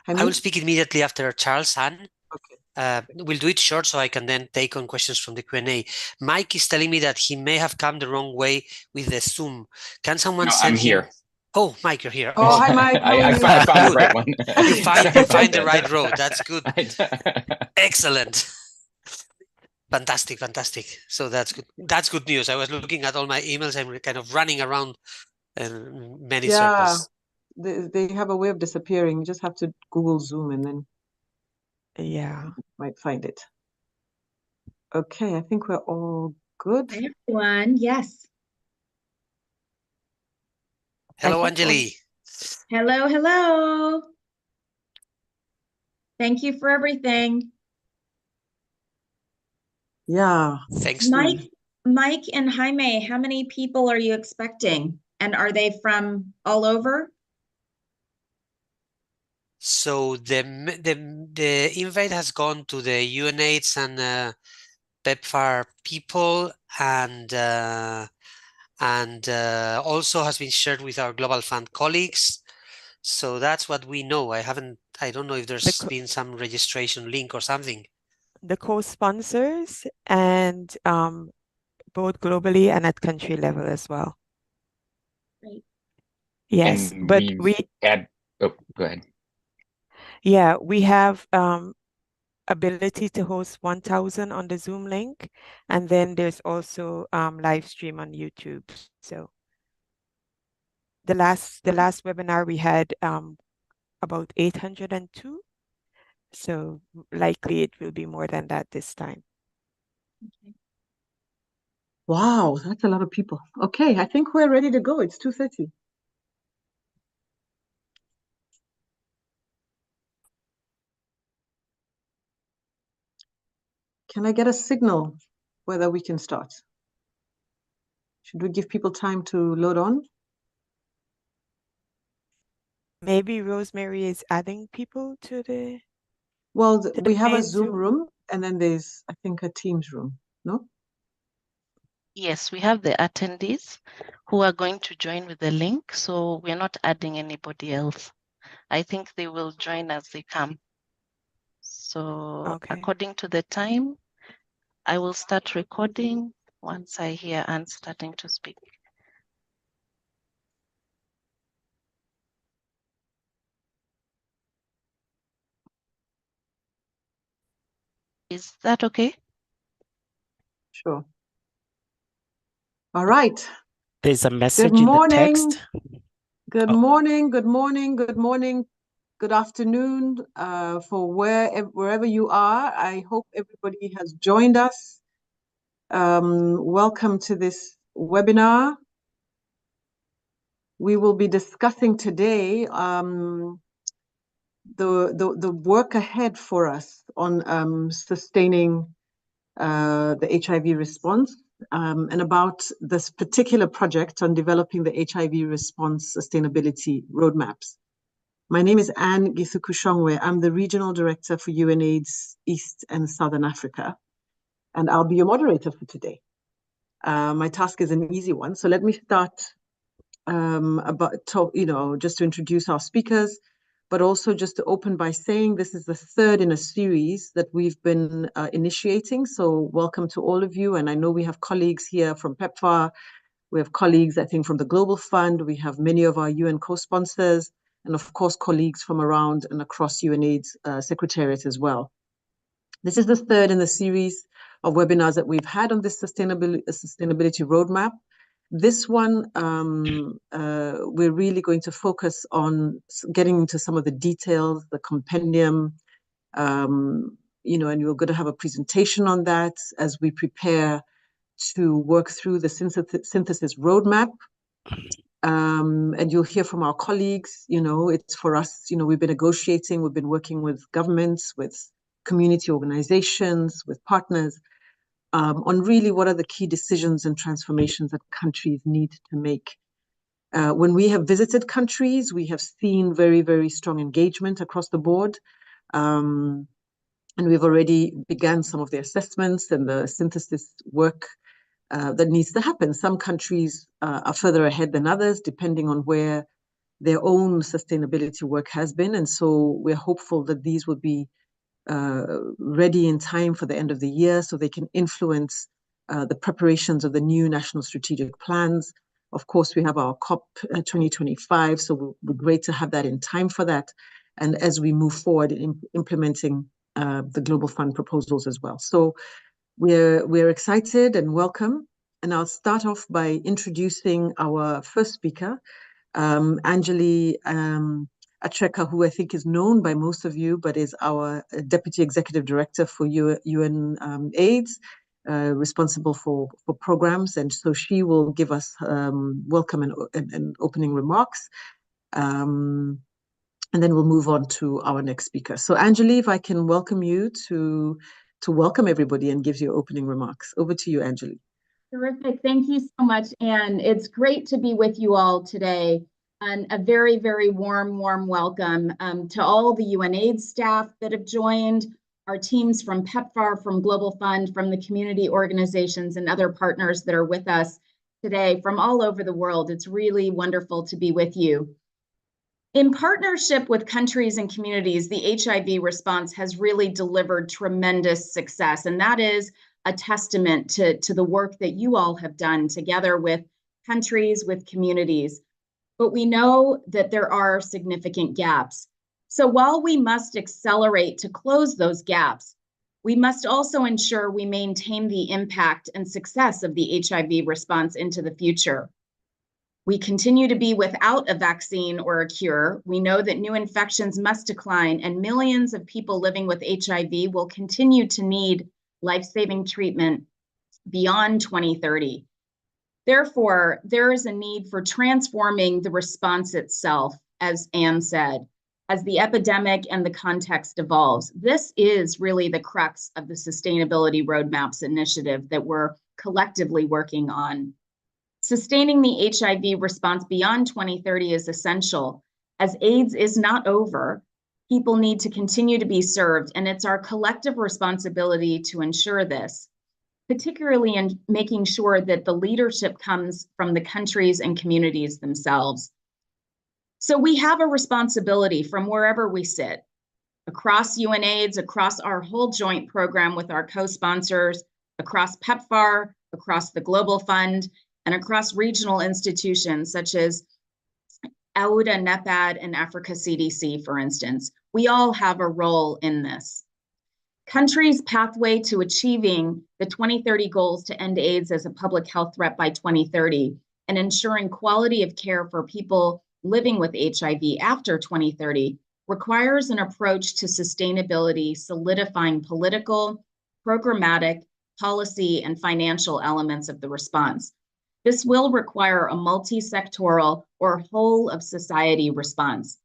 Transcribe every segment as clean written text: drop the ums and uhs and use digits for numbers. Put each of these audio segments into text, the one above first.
I will speak immediately after Charles Ann. Okay. We'll do it short so I can then take on questions from the Q&A. Mike is telling me that he may have come the wrong way with the Zoom. Can someone send I'm him? here. Oh, Mike, you're here. Oh, hi, Mike. How are you? I found the Good. right one. You Sorry find about the that. right road. That's good. Excellent. Fantastic. So that's good. That's good news. I was looking at all my emails. I'm kind of running around in many circles. They have a way of disappearing. You just have to Google Zoom and then you might find it. Okay, I think we're all good. Hi, everyone. Yes. Hello, Anjali. Hello. Thank you for everything. Yeah. Thanks. Mike and Jaime, how many people are you expecting? And are they from all over? So the invite has gone to the UNAIDS and PEPFAR people, and also has been shared with our Global Fund colleagues. So that's what we know. I don't know if there's been some registration link or something. The co-sponsors and both globally and at country level as well. Great. Yes, And but go ahead. Yeah, we have ability to host 1,000 on the Zoom link, and then there's also live stream on YouTube. So the last webinar we had about 802. So likely it will be more than that this time. Okay. Wow, that's a lot of people. Okay, I think we're ready to go. It's 2:30. Can I get a signal whether we can start? Should we give people time to load on? Maybe Rosemary is adding people to the... Well, we have a main Zoom room, and then there's, I think, a Teams room, no? Yes, we have the attendees who are going to join with the link, so we're not adding anybody else. I think they will join as they come. So according to the time, I will start recording once I hear Anne starting to speak. Is that okay? Sure. All right. There's a message in the text. Good morning. Good afternoon for wherever you are. I hope everybody has joined us. Welcome to this webinar. We will be discussing today the work ahead for us on sustaining the HIV response and about this particular project on developing the HIV response sustainability roadmaps. My name is Anne Githukushongwe. I'm the Regional Director for UNAIDS East and Southern Africa, and I'll be your moderator for today. My task is an easy one, so let me start just to introduce our speakers, but also just to open by saying this is the third in a series that we've been initiating. So welcome to all of you. And I know we have colleagues here from PEPFAR. We have colleagues, I think, from the Global Fund. We have many of our UN co-sponsors, and of course, colleagues from around and across UNAIDS Secretariat as well. This is the third in the series of webinars that we've had on this sustainability roadmap. This one, we're really going to focus on getting into some of the details, the compendium, and we're going to have a presentation on that as we prepare to work through the synthesis roadmap. And you'll hear from our colleagues, it's for us, we've been negotiating, we've been working with governments, with community organizations, with partners, on really what are the key decisions and transformations that countries need to make. When we have visited countries, we have seen very, very strong engagement across the board. And we've already begun some of the assessments and the synthesis work that needs to happen. Some countries are further ahead than others, depending on where their own sustainability work has been. And so we're hopeful that these will be ready in time for the end of the year so they can influence the preparations of the new national strategic plans. Of course, we have our COP 2025, so it would be great to have that in time for that. And as we move forward in implementing the Global Fund proposals as well. So we're excited and welcome. And I'll start off by introducing our first speaker, Anjali Acheka, who I think is known by most of you, but is our Deputy Executive Director for UN AIDS, responsible for programs. And so she will give us welcome and opening remarks. And then we'll move on to our next speaker. So Anjali, if I can welcome you to welcome everybody and give your opening remarks. Over to you, Anjali. Terrific. Thank you so much, Anne. It's great to be with you all today. And a very, very warm welcome to all the UNAIDS staff that have joined, our teams from PEPFAR, from Global Fund, from the community organizations and other partners that are with us today from all over the world. It's really wonderful to be with you. In partnership with countries and communities, the HIV response has really delivered tremendous success, and that is a testament to the work that you all have done together with countries, with communities. But we know that there are significant gaps. So while we must accelerate to close those gaps, we must also ensure we maintain the impact and success of the HIV response into the future. We continue to be without a vaccine or a cure. We know that new infections must decline, and millions of people living with HIV will continue to need life-saving treatment beyond 2030. Therefore, there is a need for transforming the response itself, as Anne said, as the epidemic and the context evolves. This is really the crux of the Sustainability Roadmaps initiative that we're collectively working on. Sustaining the HIV response beyond 2030 is essential, as AIDS is not over. People need to continue to be served, and it's our collective responsibility to ensure this, particularly in making sure that the leadership comes from the countries and communities themselves. So we have a responsibility from wherever we sit, across UNAIDS, across our whole joint program with our co-sponsors, across PEPFAR, across the Global Fund, and across regional institutions such as AUDA, NEPAD, and Africa CDC, for instance. We all have a role in this. Countries' pathway to achieving the 2030 goals to end AIDS as a public health threat by 2030 and ensuring quality of care for people living with HIV after 2030 requires an approach to sustainability, solidifying political, programmatic, policy, and financial elements of the response. This will require a multi-sectoral or whole of society response.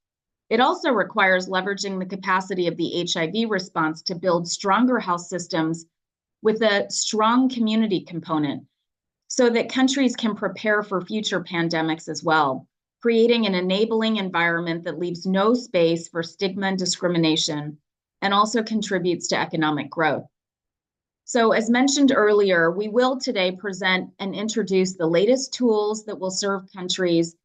It also requires leveraging the capacity of the HIV response to build stronger health systems with a strong community component so that countries can prepare for future pandemics as well, creating an enabling environment that leaves no space for stigma and discrimination and also contributes to economic growth. So as mentioned earlier, we will today present and introduce the latest tools that will serve countries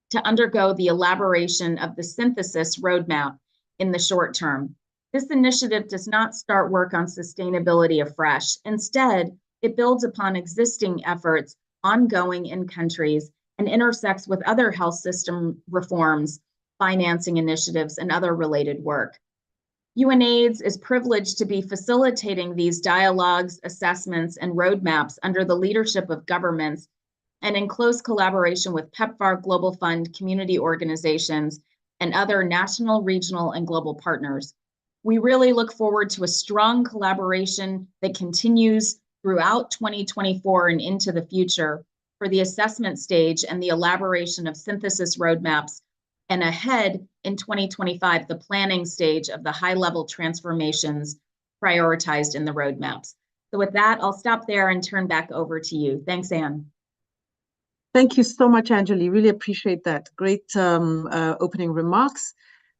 to undergo the elaboration of the synthesis roadmap in the short term. This initiative does not start work on sustainability afresh. Instead, it builds upon existing efforts ongoing in countries and intersects with other health system reforms, financing initiatives, and other related work. UNAIDS is privileged to be facilitating these dialogues, assessments, and roadmaps under the leadership of governments and in close collaboration with PEPFAR, Global Fund, community organizations, and other national, regional, and global partners. We really look forward to a strong collaboration that continues throughout 2024 and into the future for the assessment stage and the elaboration of synthesis roadmaps, and ahead in 2025, the planning stage of the high-level transformations prioritized in the roadmaps. So with that, I'll stop there and turn back over to you. Thanks, Anne. Thank you so much, Anjali. Really appreciate that. Great opening remarks.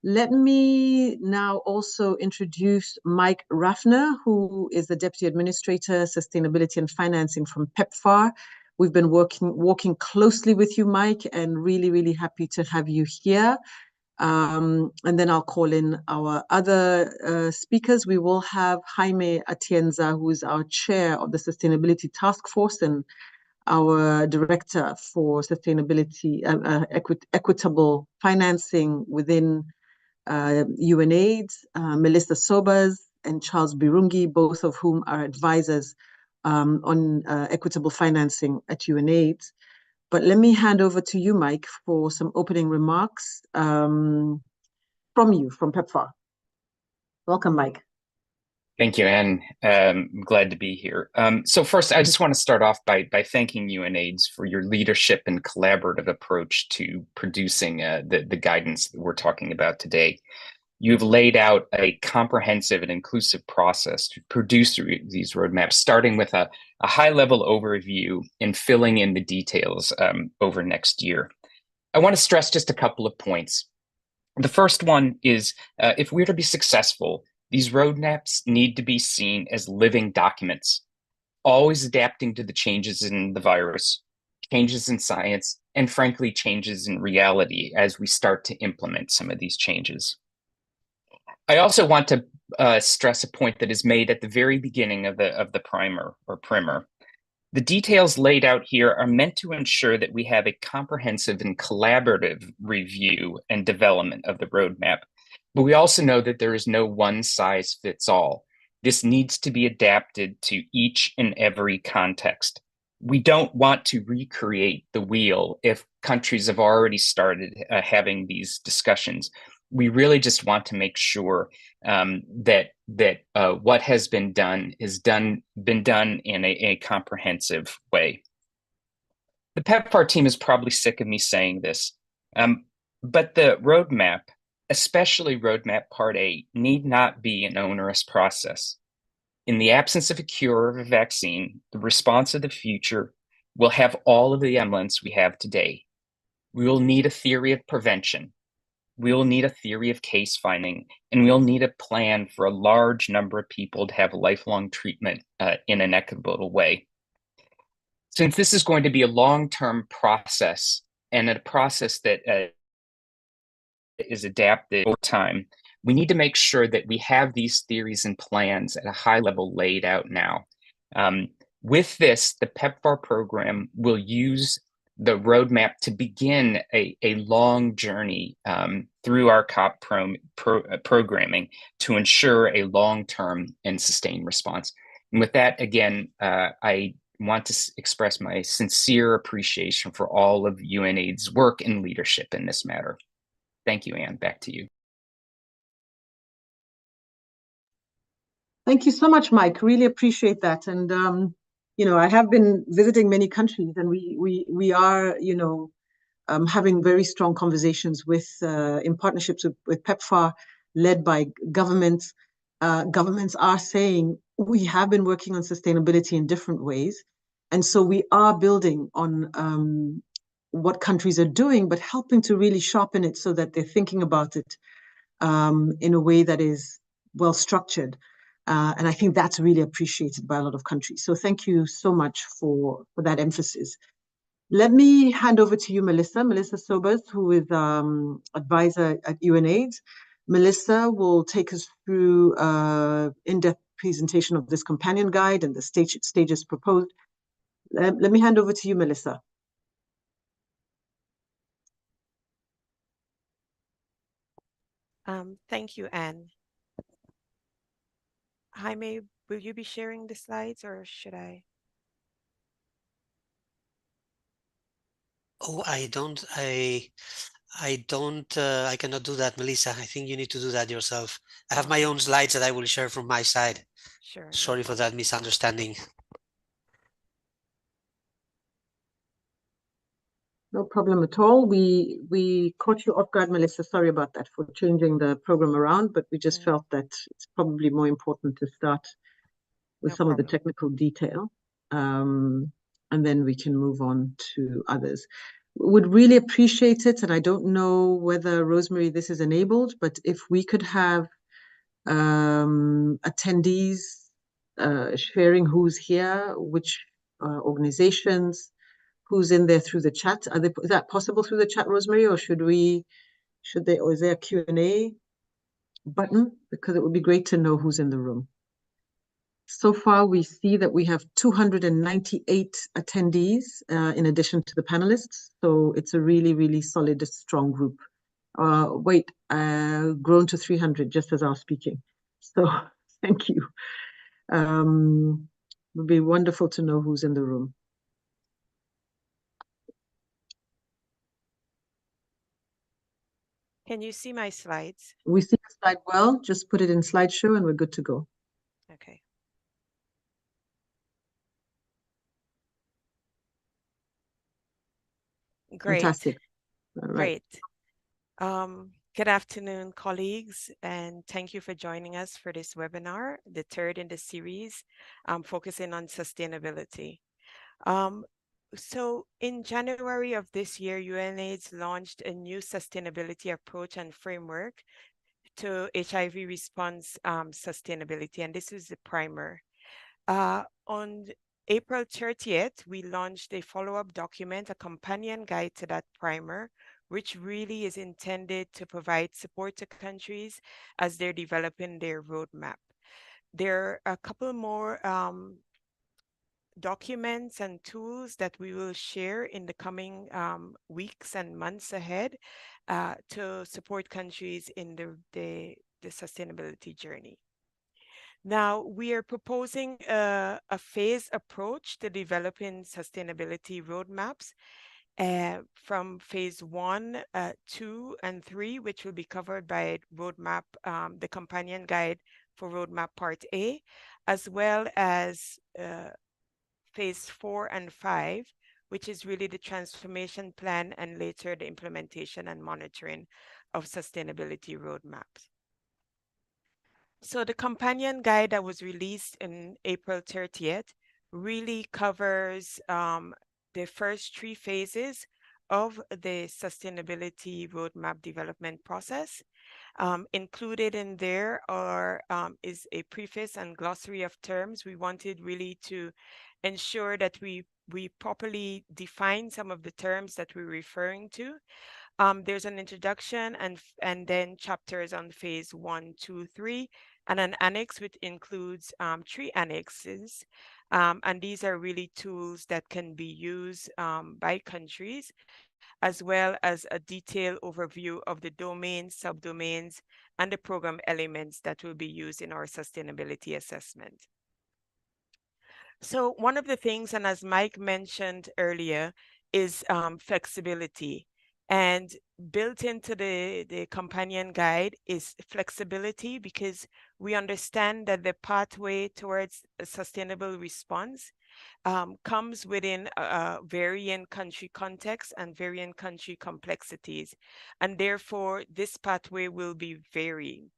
Let me now also introduce Mike Raffner, who is the Deputy Administrator, Sustainability and Financing from PEPFAR. We've been walking closely with you, Mike, and really, really happy to have you here. And then I'll call in our other speakers. We will have Jaime Atienza, who is our chair of the Sustainability Task Force and our director for sustainability, equitable financing within UNAIDS, Melissa Sobers and Charles Birungi, both of whom are advisors on equitable financing at UNAIDS. But let me hand over to you, Mike, for some opening remarks from PEPFAR. Welcome, Mike. Thank you, Anne. I'm glad to be here. So first, I just want to start off by thanking UNAIDS for your leadership and collaborative approach to producing the guidance that we're talking about today. You've laid out a comprehensive and inclusive process to produce these roadmaps, starting with a high-level overview and filling in the details over next year. I want to stress just a couple of points. The first one is, if we're to be successful, these roadmaps need to be seen as living documents, always adapting to the changes in the virus, changes in science, and frankly, changes in reality as we start to implement some of these changes. I also want to stress a point that is made at the very beginning of the primer. The details laid out here are meant to ensure that we have a comprehensive and collaborative review and development of the roadmap. But we also know that there is no one size fits all. This needs to be adapted to each and every context. We don't want to recreate the wheel if countries have already started having these discussions. We really just want to make sure that what has been done is been done in a comprehensive way. The PEPFAR team is probably sick of me saying this, but the roadmap, especially Roadmap Part 8, need not be an onerous process. In the absence of a cure or a vaccine, the response of the future will have all of the elements we have today. We will need a theory of prevention. We will need a theory of case finding, and we'll need a plan for a large number of people to have lifelong treatment in an equitable way. Since this is going to be a long-term process and a process that is adapted over time, we need to make sure that we have these theories and plans at a high level laid out now. With this, the PEPFAR program will use the roadmap to begin a long journey through our COP programming to ensure a long-term and sustained response. And with that, again, I want to express my sincere appreciation for all of UNAIDS' work and leadership in this matter. Thank you, Anne. Back to you. Thank you so much, Mike. Really appreciate that. And I have been visiting many countries, and we are, having very strong conversations with, in partnerships with PEPFAR, led by governments. Governments are saying we have been working on sustainability in different ways, and so we are building on what countries are doing, but helping to really sharpen it so that they're thinking about it in a way that is well structured. And I think that's really appreciated by a lot of countries. So thank you so much for that emphasis. Let me hand over to you, Melissa Sobers, who is advisor at UNAIDS. Melissa will take us through in-depth presentation of this companion guide and the stages proposed. Let me hand over to you, Melissa. Thank you, Anne. Jaime, will you be sharing the slides or should I? Oh, I cannot do that, Melissa. I think you need to do that yourself. I have my own slides that I will share from my side. Sure. Sorry for that misunderstanding. No problem at all. We caught you off guard, Melissa. Sorry about that, for changing the program around, but we just felt that it's probably more important to start with some of the technical detail, and then we can move on to others. Would really appreciate it, and I don't know whether, Rosemary, this is enabled, but if we could have attendees sharing who's here, which organizations, who's in there through the chat. Is that possible through the chat, Rosemary, or or is there a Q&A button? Because it would be great to know who's in the room. So far, we see that we have 298 attendees in addition to the panelists. So it's a really, really solid, strong group. Grown to 300 just as I was speaking. So thank you. It would be wonderful to know who's in the room. Can you see my slides? We see the slide well. Just put it in slideshow and we're good to go. Okay. Great. Fantastic. All right. Great. Good afternoon, colleagues, and thank you for joining us for this webinar, the third in the series, focusing on sustainability. So in January of this year, UNAIDS launched a new sustainability approach and framework to HIV response sustainability, and this is the primer. On April 30th, we launched a follow-up document, a companion guide to that primer, which really is intended to provide support to countries as they're developing their roadmap. There are a couple more documents and tools that we will share in the coming weeks and months ahead to support countries in the sustainability journey. Now, we are proposing a phased approach to developing sustainability roadmaps from phase 1, 2, and 3, which will be covered by roadmap, the companion guide for roadmap part A, as well as phase 4 and 5, which is really the transformation plan and later the implementation and monitoring of sustainability roadmaps. So the companion guide that was released in April 30th really covers the first 3 phases of the sustainability roadmap development process. Included in there is a preface and glossary of terms. We wanted really to ensure that we properly define some of the terms that we're referring to. There's an introduction and then chapters on phase 1, 2, 3, and an annex which includes 3 annexes. And these are really tools that can be used by countries, as well as a detailed overview of the domains, subdomains, and the program elements that will be used in our sustainability assessment. So one of the things, and as Mike mentioned earlier, is flexibility. And built into the companion guide is flexibility, because we understand that the pathway towards a sustainable response comes within varying country contexts and varying country complexities. And therefore, this pathway will be varying.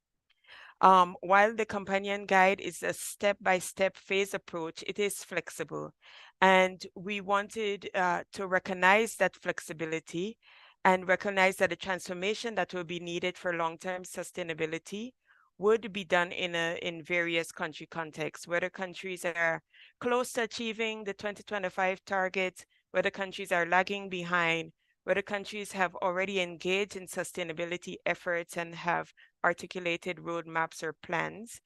While the companion guide is a step-by-step phase approach, it is flexible. And we wanted to recognize that flexibility and recognize that the transformation that will be needed for long-term sustainability would be done in various country contexts, whether countries are close to achieving the 2025 targets, whether countries are lagging behind, whether countries have already engaged in sustainability efforts and have articulated roadmaps or plans,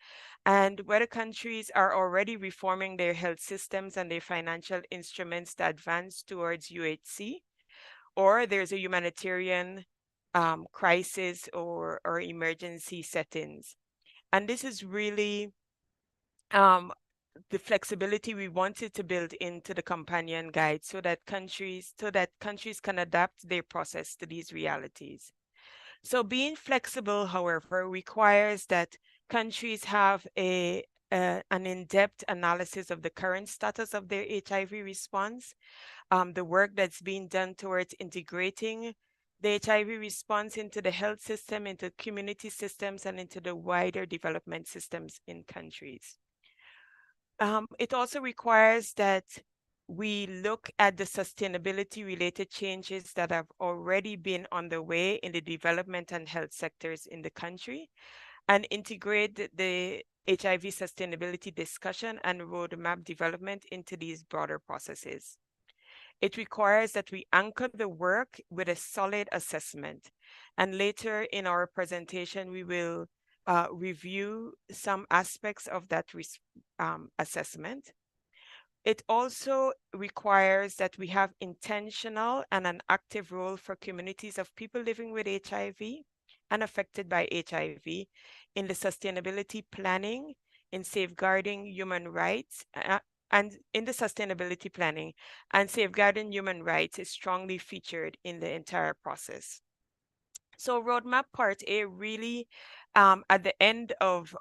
and whether countries are already reforming their health systems and their financial instruments to advance towards UHC, or there's a humanitarian crisis or emergency settings. And this is really the flexibility we wanted to build into the companion guide so that countries can adapt their process to these realities. So being flexible, however, requires that countries have an in-depth analysis of the current status of their HIV response, the work that's being done towards integrating the HIV response into the health system, into community systems, and into the wider development systems in countries. It also requires that we look at the sustainability related changes that have already been on the way in the development and health sectors in the country and integrate the HIV sustainability discussion and roadmap development into these broader processes. It requires that we anchor the work with a solid assessment. And later in our presentation, we will review some aspects of that assessment. It also requires that we have intentional and an active role for communities of people living with HIV and affected by HIV in the sustainability planning, in safeguarding human rights, and in the sustainability planning, and safeguarding human rights is strongly featured in the entire process. So roadmap part A really, at the end of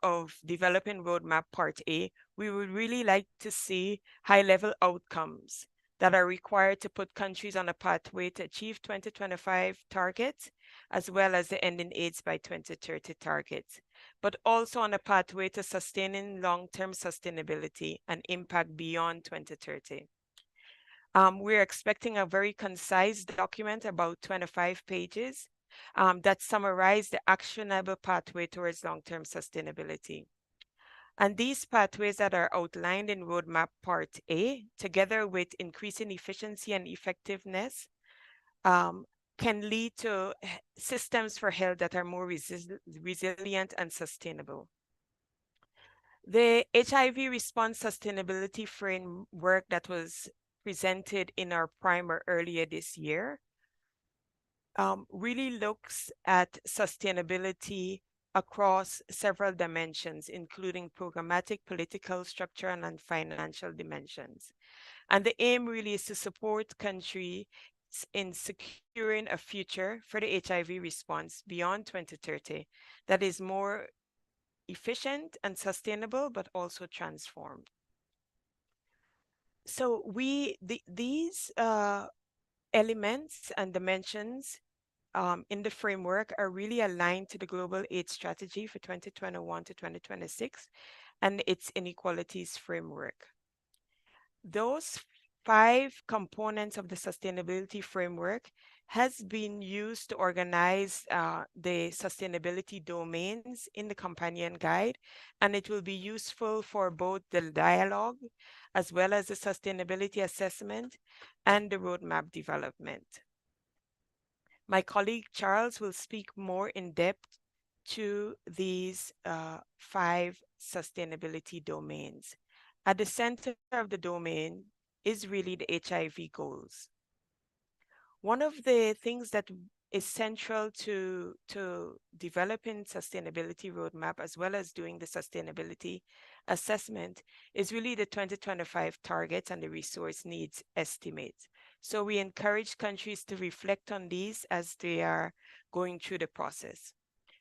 developing roadmap part A, we would really like to see high-level outcomes that are required to put countries on a pathway to achieve 2025 targets, as well as the ending AIDS by 2030 targets, but also on a pathway to sustaining long-term sustainability and impact beyond 2030. We're expecting a very concise document, about 25 pages, that summarize the actionable pathway towards long-term sustainability. And these pathways that are outlined in Roadmap Part A, together with increasing efficiency and effectiveness, can lead to systems for health that are more resilient and sustainable. The HIV response sustainability framework that was presented in our primer earlier this year really looks at sustainability across several dimensions, including programmatic, political, structural, and financial dimensions. And the aim really is to support countries in securing a future for the HIV response beyond 2030 that is more efficient and sustainable, but also transformed. So these elements and dimensions in the framework are really aligned to the Global AIDS Strategy for 2021 to 2026 and its inequalities framework. Those 5 components of the sustainability framework has been used to organize the sustainability domains in the companion guide, and it will be useful for both the dialogue as well as the sustainability assessment and the roadmap development. My colleague Charles will speak more in depth to these 5 sustainability domains. At the center of the domain is really the HIV goals. One of the things that is central to developing sustainability roadmap as well as doing the sustainability assessment is really the 2025 targets and the resource needs estimates. So we encourage countries to reflect on these as they are going through the process.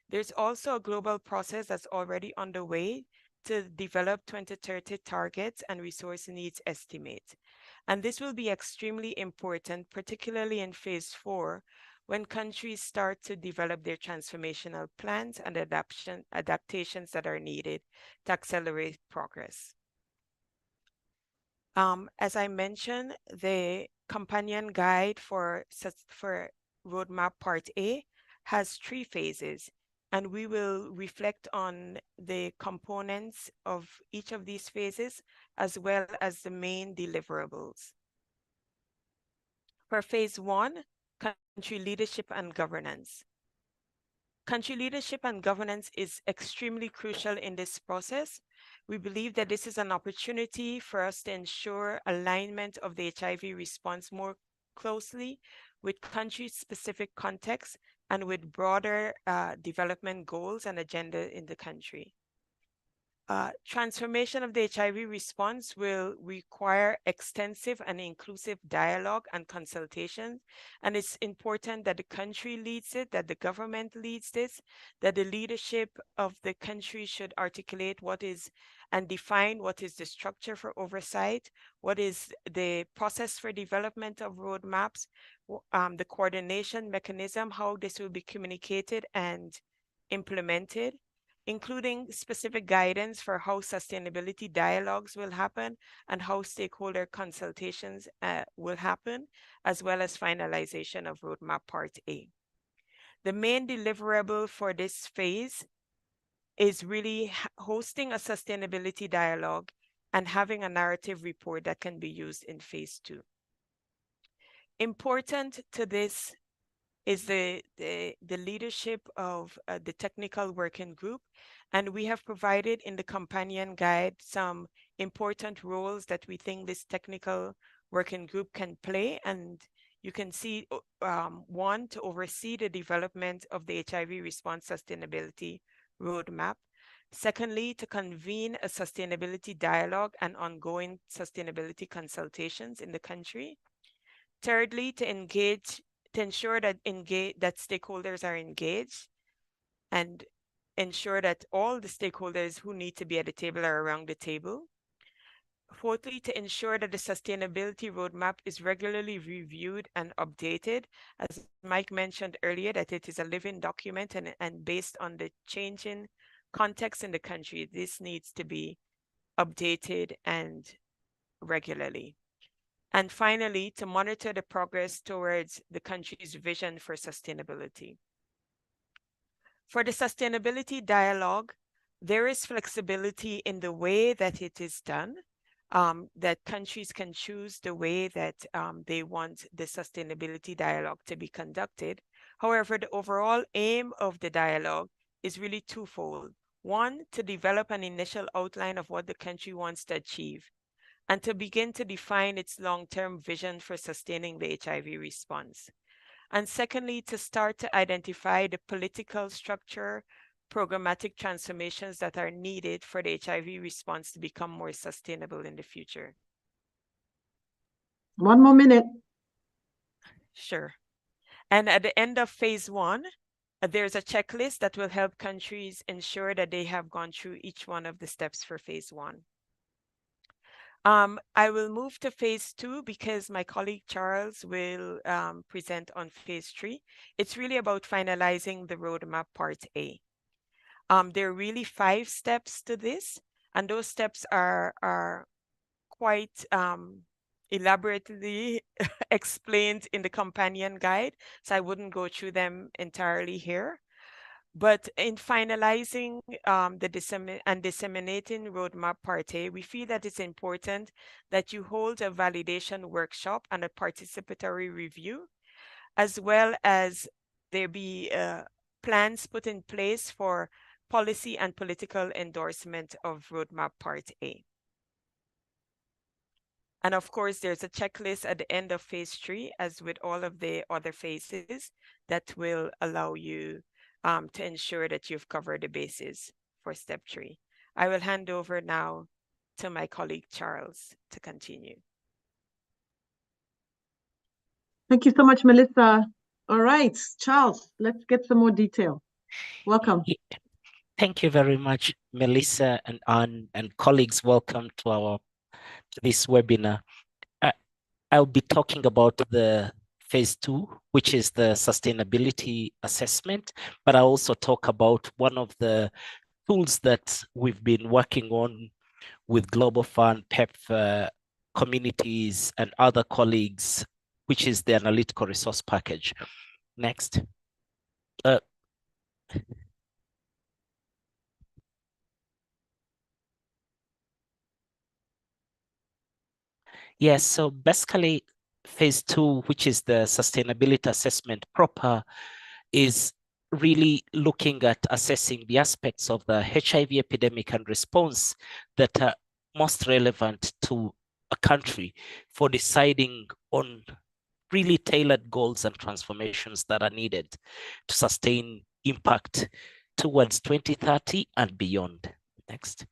There's also a global process that's already underway to develop 2030 targets and resource needs estimates. And this will be extremely important, particularly in phase 4, when countries start to develop their transformational plans and adaptations that are needed to accelerate progress. As I mentioned, the companion guide for Roadmap Part A has 3 phases, and we will reflect on the components of each of these phases as well as the main deliverables. For phase 1, country leadership and governance. Country leadership and governance is extremely crucial in this process. We believe that this is an opportunity for us to ensure alignment of the HIV response more closely with country-specific contexts and with broader development goals and agenda in the country. Transformation of the HIV response will require extensive and inclusive dialogue and consultation, and it's important that the country leads it, that the government leads this, that the leadership of the country should articulate what is and define what is the structure for oversight, what is the process for development of roadmaps, the coordination mechanism, how this will be communicated and implemented, including specific guidance for how sustainability dialogues will happen and how stakeholder consultations will happen, as well as finalization of Roadmap Part A. The main deliverable for this phase is really hosting a sustainability dialogue and having a narrative report that can be used in phase 2. Important to this is the leadership of the technical working group. And we have provided in the companion guide some important roles that we think this technical working group can play. And you can see one, to oversee the development of the HIV response sustainability roadmap. Secondly, to convene a sustainability dialogue and ongoing sustainability consultations in the country. Thirdly, to ensure that stakeholders are engaged and ensure that all the stakeholders who need to be at the table are around the table. Fourthly, to ensure that the sustainability roadmap is regularly reviewed and updated. As Mike mentioned earlier, that it is a living document and based on the changing context in the country, this needs to be updated and regularly. And finally, to monitor the progress towards the country's vision for sustainability. For the sustainability dialogue, there is flexibility in the way that it is done, that countries can choose the way that they want the sustainability dialogue to be conducted. However, the overall aim of the dialogue is really twofold. One, to develop an initial outline of what the country wants to achieve, and to begin to define its long-term vision for sustaining the HIV response. And secondly, to start to identify the political structure, programmatic transformations that are needed for the HIV response to become more sustainable in the future. 1 more minute. Sure. And at the end of phase 1, there's a checklist that will help countries ensure that they have gone through each one of the steps for phase 1. I will move to phase 2 because my colleague Charles will present on phase 3. It's really about finalizing the roadmap part A. There are really 5 steps to this, and those steps are quite elaborately explained in the companion guide, so I wouldn't go through them entirely here. But in finalizing disseminating roadmap part A, we feel that it's important that you hold a validation workshop and a participatory review, as well as there be plans put in place for policy and political endorsement of roadmap part A. And of course, there's a checklist at the end of phase 3, as with all of the other phases, that will allow you to ensure that you've covered the bases for step 3. I will hand over now to my colleague Charles to continue. Thank you so much, Melissa. All right, Charles, let's get some more detail. Welcome. Thank you very much, Melissa and Anne and colleagues. Welcome to this webinar. I'll be talking about the phase 2, which is the sustainability assessment, but I'll also talk about one of the tools that we've been working on with Global Fund, PEP, communities, and other colleagues, which is the analytical resource package. Next. Yes, so basically phase 2, which is the sustainability assessment proper, is really looking at assessing the aspects of the HIV epidemic and response that are most relevant to a country for deciding on really tailored goals and transformations that are needed to sustain impact towards 2030 and beyond. Next.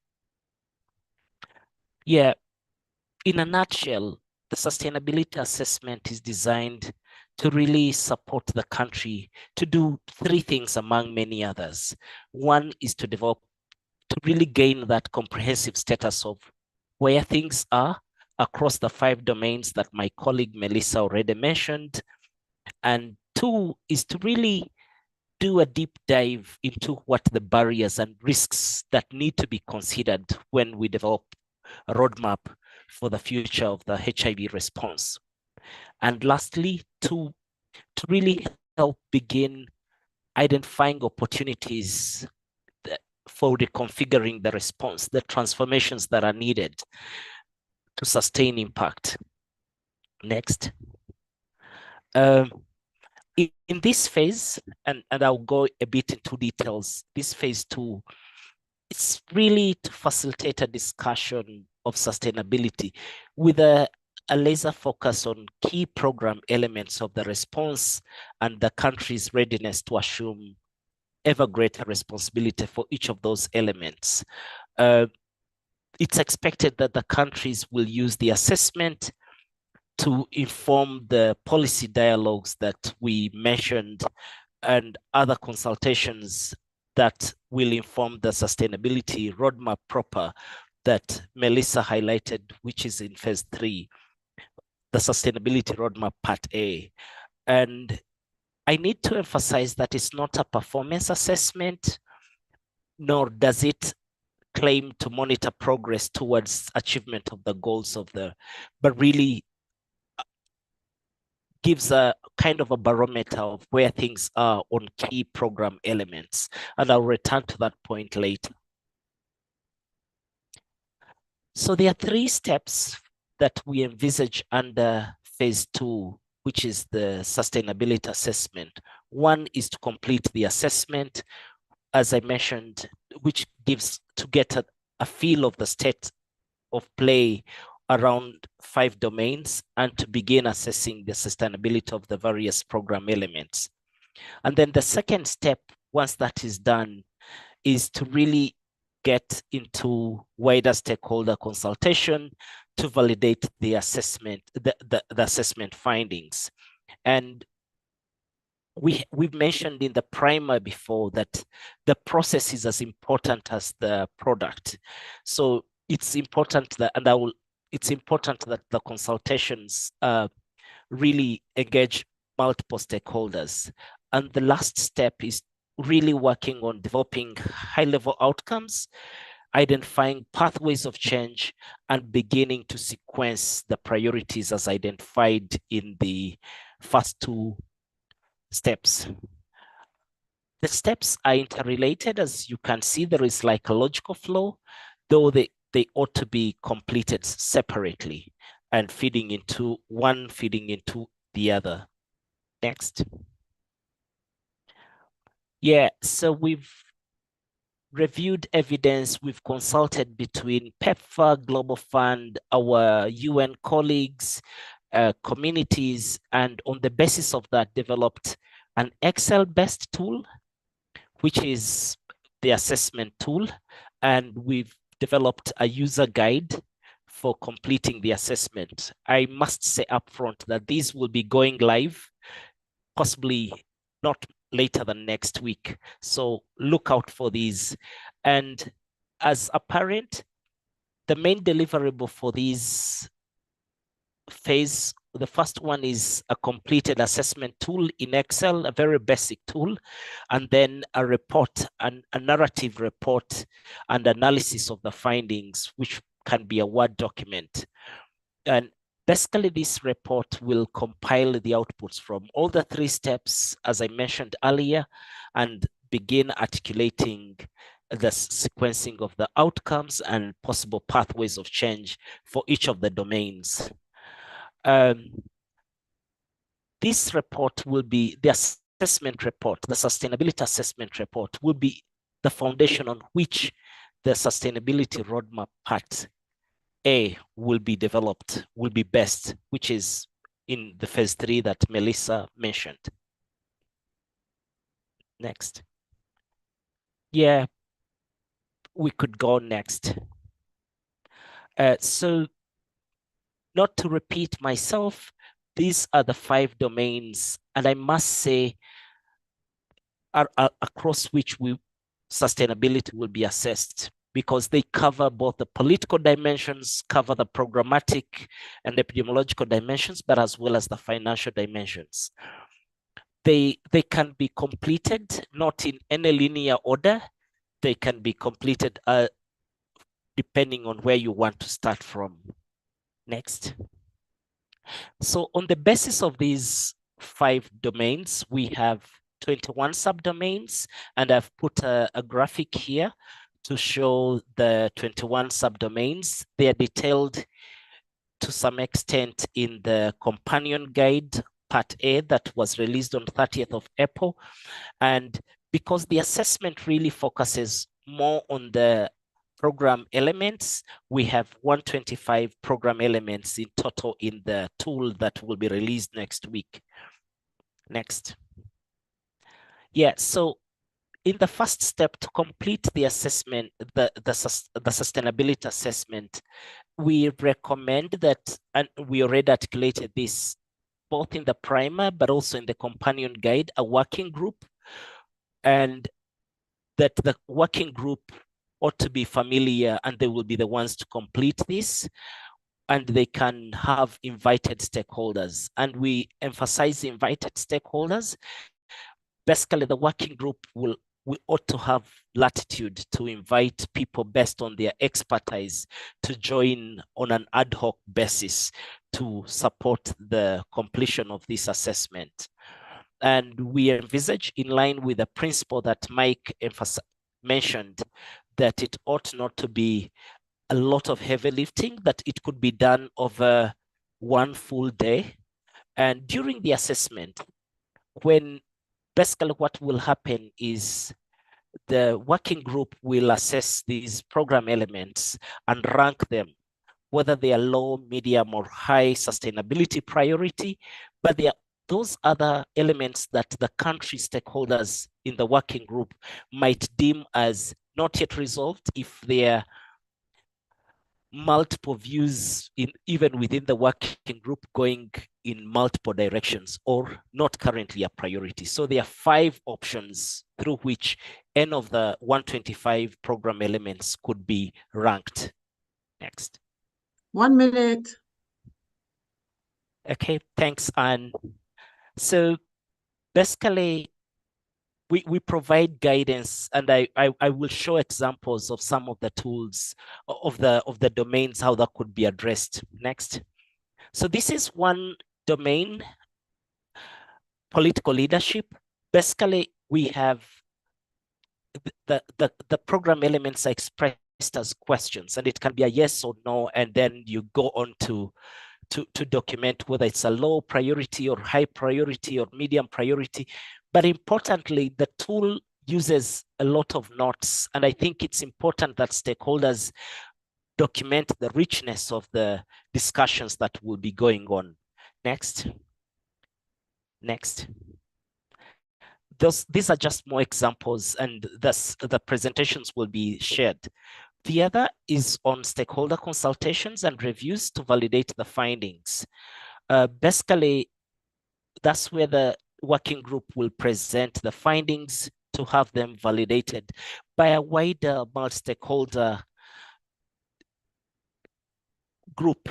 Yeah. In a nutshell, the sustainability assessment is designed to really support the country to do 3 things among many others. One is to really gain that comprehensive status of where things are across the 5 domains that my colleague Melissa already mentioned. And 2 is to really do a deep dive into what the barriers and risks that need to be considered when we develop a roadmap for the future of the HIV response. And lastly, to really help begin identifying opportunities for reconfiguring the response, the transformations that are needed to sustain impact. Next. In this phase, and I'll go a bit into details, this phase 2, it's really to facilitate a discussion of sustainability with a laser focus on key program elements of the response and the country's readiness to assume ever greater responsibility for each of those elements. It's expected that the countries will use the assessment to inform the policy dialogues that we mentioned and other consultations that will inform the sustainability roadmap proper that Melissa highlighted, which is in phase 3, the sustainability roadmap part A. And I need to emphasize that it's not a performance assessment, nor does it claim to monitor progress towards achievement of the goals of but really gives a kind of a barometer of where things are on key program elements. And I'll return to that point later. So there are 3 steps that we envisage under phase 2, which is the sustainability assessment. One is to complete the assessment, as I mentioned, which gives to get a feel of the state of play around 5 domains and to begin assessing the sustainability of the various program elements. And then the second step, once that is done, is to really get into wider stakeholder consultation to validate the assessment, the assessment findings. And we've mentioned in the primer before that the process is as important as the product. So it's important that, it's important that the consultations really engage multiple stakeholders. And the last step is really working on developing high-level outcomes, identifying pathways of change, and beginning to sequence the priorities as identified in the first 2 steps. The steps are interrelated. As you can see, there is like a logical flow, though they ought to be completed separately and feeding into the other. Next. Yeah, so we've reviewed evidence, we've consulted between PEPFAR, Global Fund, our UN colleagues, communities, and on the basis of that developed an Excel-based tool, which is the assessment tool. And we've developed a user guide for completing the assessment. I must say upfront that these will be going live, possibly not later than next week. So look out for these. And as apparent, the main deliverable for these phase, the first one is a completed assessment tool in Excel, a very basic tool, and then a report, a narrative report and analysis of the findings, which can be a Word document. And basically, this report will compile the outputs from all the 3 steps, as I mentioned earlier, and begin articulating the sequencing of the outcomes and possible pathways of change for each of the domains. This report will be the assessment report, the sustainability assessment report will be the foundation on which the sustainability roadmap part A will be developed, will be best, which is in the phase 3 that Melissa mentioned. Next. Yeah, we could go next. So not to repeat myself, these are the 5 domains, and I must say are across which sustainability will be assessed, because they cover both the political dimensions, cover the programmatic and epidemiological dimensions, but as well as the financial dimensions. They can be completed not in any linear order. They can be completed depending on where you want to start from. Next. So on the basis of these 5 domains, we have 21 subdomains, and I've put a graphic here to show the 21 subdomains. They are detailed to some extent in the companion guide Part A that was released on 30th of April. And because the assessment really focuses more on the program elements, we have 125 program elements in total in the tool that will be released next week. Next. Yeah, so in the first step to complete the assessment, the sustainability assessment, we recommend that, and we already articulated this both in the primer, but also in the companion guide, a working group, and that the working group ought to be familiar and they will be the ones to complete this, and they can have invited stakeholders. And we emphasize invited stakeholders. Basically, the working group we ought to have latitude to invite people based on their expertise to join on an ad hoc basis to support the completion of this assessment. And we envisage, in line with the principle that Mike mentioned, that it ought not to be a lot of heavy lifting, that it could be done over one full day. And during the assessment, when basically what will happen is the working group will assess these program elements and rank them, whether they are low, medium, or high sustainability priority, but they are those other elements that the country stakeholders in the working group might deem as not yet resolved if there are multiple views even within the working group going in multiple directions or not currently a priority. So there are 5 options through which any of the 125 program elements could be ranked. Next. 1 minute. Okay, thanks, Anne. So basically, we provide guidance, and I will show examples of some of the tools of the domains, how that could be addressed. Next. So this is one domain, political leadership. Basically, we have the program elements are expressed as questions, and it can be a yes or no, and then you go on to document whether it's a low priority or high priority or medium priority. But importantly, the tool uses a lot of notes, and I think it's important that stakeholders document the richness of the discussions that will be going on. Next. Next. These are just more examples, and thus the presentations will be shared. The other is on stakeholder consultations and reviews to validate the findings. Basically, that's where the working group will present the findings to have them validated by a wider multi-stakeholder group.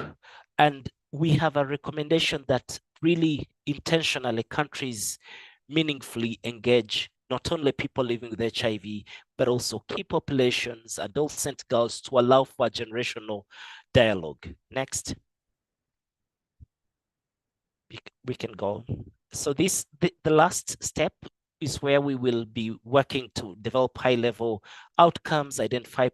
And we have a recommendation that really intentionally countries meaningfully engage not only people living with HIV, but also key populations, adolescent girls, to allow for a generational dialogue. Next. We can go. So the last step is where we will be working to develop high-level outcomes, identify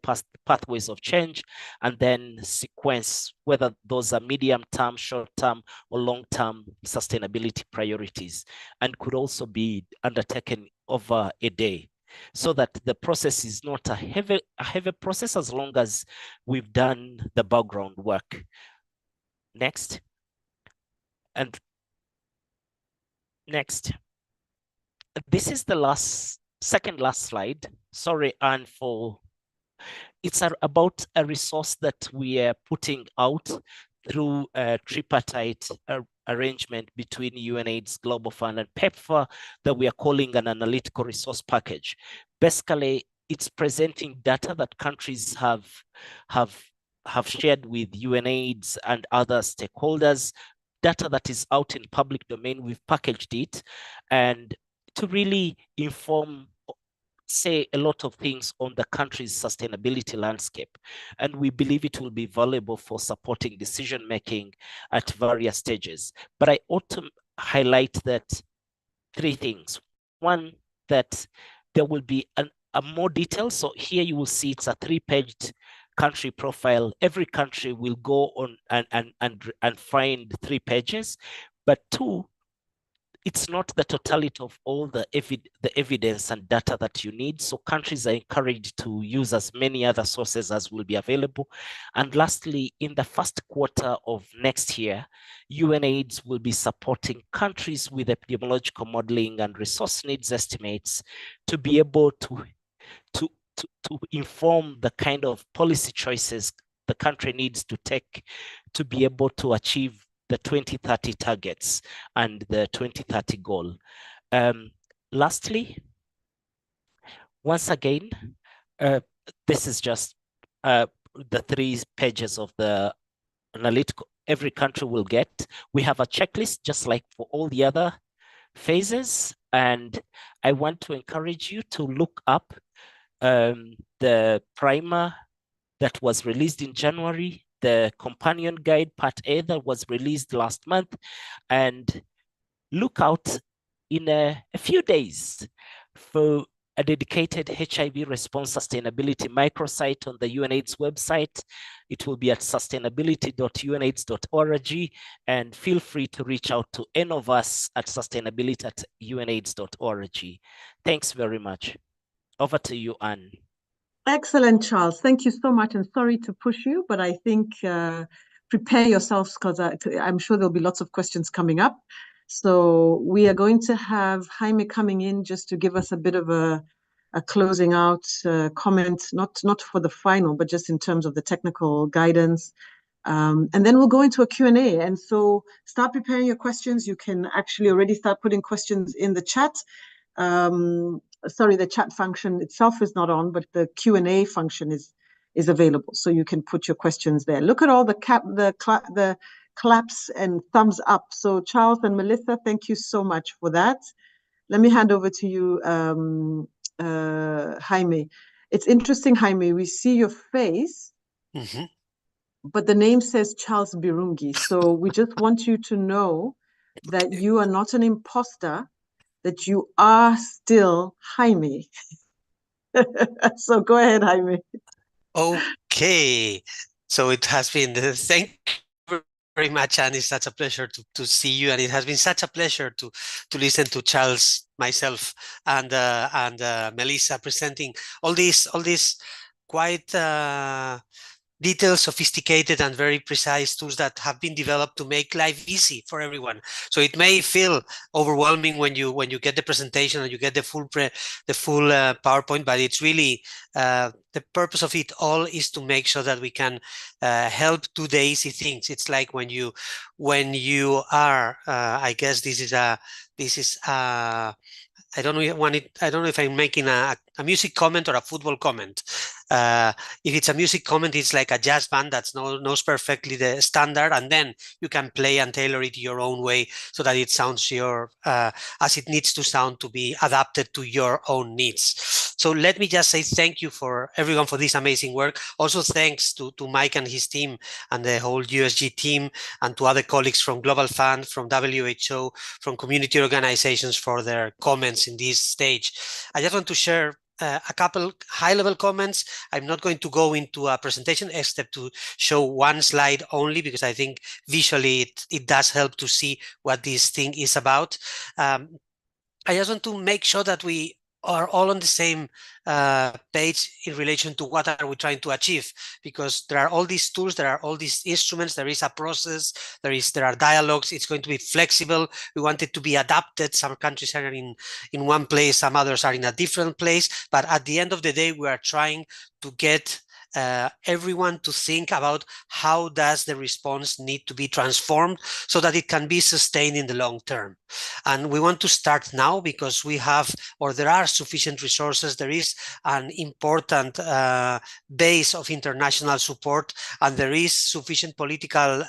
pathways of change, and then sequence whether those are medium-term, short-term, or long-term sustainability priorities, and could also be undertaken over a day, so that the process is not a heavy process as long as we've done the background work. Next. And next. This is the second last slide. Sorry, Anne, it's about a resource that we are putting out through a tripartite arrangement between UNAIDS, Global Fund, and PEPFAR that we are calling an analytical resource package. Basically, it's presenting data that countries have shared with UNAIDS and other stakeholders, data that is out in public domain. We've packaged it, and to really inform, say, a lot of things on the country's sustainability landscape. And we believe it will be valuable for supporting decision-making at various stages. But I ought to highlight that 3 things. One, that there will be a more detail. So here you will see it's a 3-page country profile. Every country will go on and find 3 pages. But 2, it's not the totality of all the evidence and data that you need. So countries are encouraged to use as many other sources as will be available. And lastly, in the first quarter of next year, UNAIDS will be supporting countries with epidemiological modeling and resource needs estimates to be able to inform the kind of policy choices the country needs to take to be able to achieve the 2030 targets and the 2030 goal. Lastly, once again, this is just the 3 pages of the analytical every country will get. We have a checklist just like for all the other phases, and I want to encourage you to look up the primer that was released in January, the companion guide part A that was released last month, and look out in a few days for a dedicated HIV response sustainability microsite on the UNAIDS website. It will be at sustainability.unaids.org, and feel free to reach out to any of us at sustainability@unaids.org. Thanks very much. Over to you, Anne. Excellent, Charles. Thank you so much. And sorry to push you, but I think prepare yourselves because I'm sure there'll be lots of questions coming up. So we are going to have Jaime coming in just to give us a bit of a closing out comment, not for the final, but just in terms of the technical guidance. And then we'll go into a Q&A. And so start preparing your questions. You can actually already start putting questions in the chat. Sorry, the chat function itself is not on, but the Q&A function is available. So you can put your questions there. Look at all the claps and thumbs up. So Charles and Melissa, thank you so much for that. Let me hand over to you, Jaime. It's interesting, Jaime, we see your face, but the name says Charles Birungi. So we just want you to know that you are not an imposter, that you are still Jaime. So go ahead, Jaime. Okay. So it has been, thank you very much, and it's such a pleasure to see you, and it has been such a pleasure to listen to Charles, myself, and Melissa presenting all these quite detailed, sophisticated, and very precise tools that have been developed to make life easy for everyone. So it may feel overwhelming when you get the presentation and you get the full PowerPoint, but it's really the purpose of it all is to make sure that we can help do the easy things. It's like when you are I guess this is I don't know if I'm making a music comment or a football comment. If it's a music comment, it's like a jazz band that knows perfectly the standard, and then you can play and tailor it your own way so that it sounds as it needs to sound, to be adapted to your own needs. So let me just say thank you for everyone for this amazing work. Also thanks to Mike and his team and the whole USG team, and to other colleagues from Global Fund, from WHO, from community organizations for their comments in this stage. I just want to share a couple high-level comments. I'm not going to go into a presentation except to show one slide only, because I think visually it does help to see what this thing is about. I just want to make sure that we are all on the same page in relation to what are we trying to achieve, because there are all these tools, there are all these instruments, there is a process, there are dialogues. It's going to be flexible. We want it to be adapted. Some countries are in one place, some others are in a different place, but at the end of the day we are trying to get everyone to think about how does the response need to be transformed so that it can be sustained in the long term. And we want to start now because we have, or there are sufficient resources, there is an important base of international support, and there is sufficient political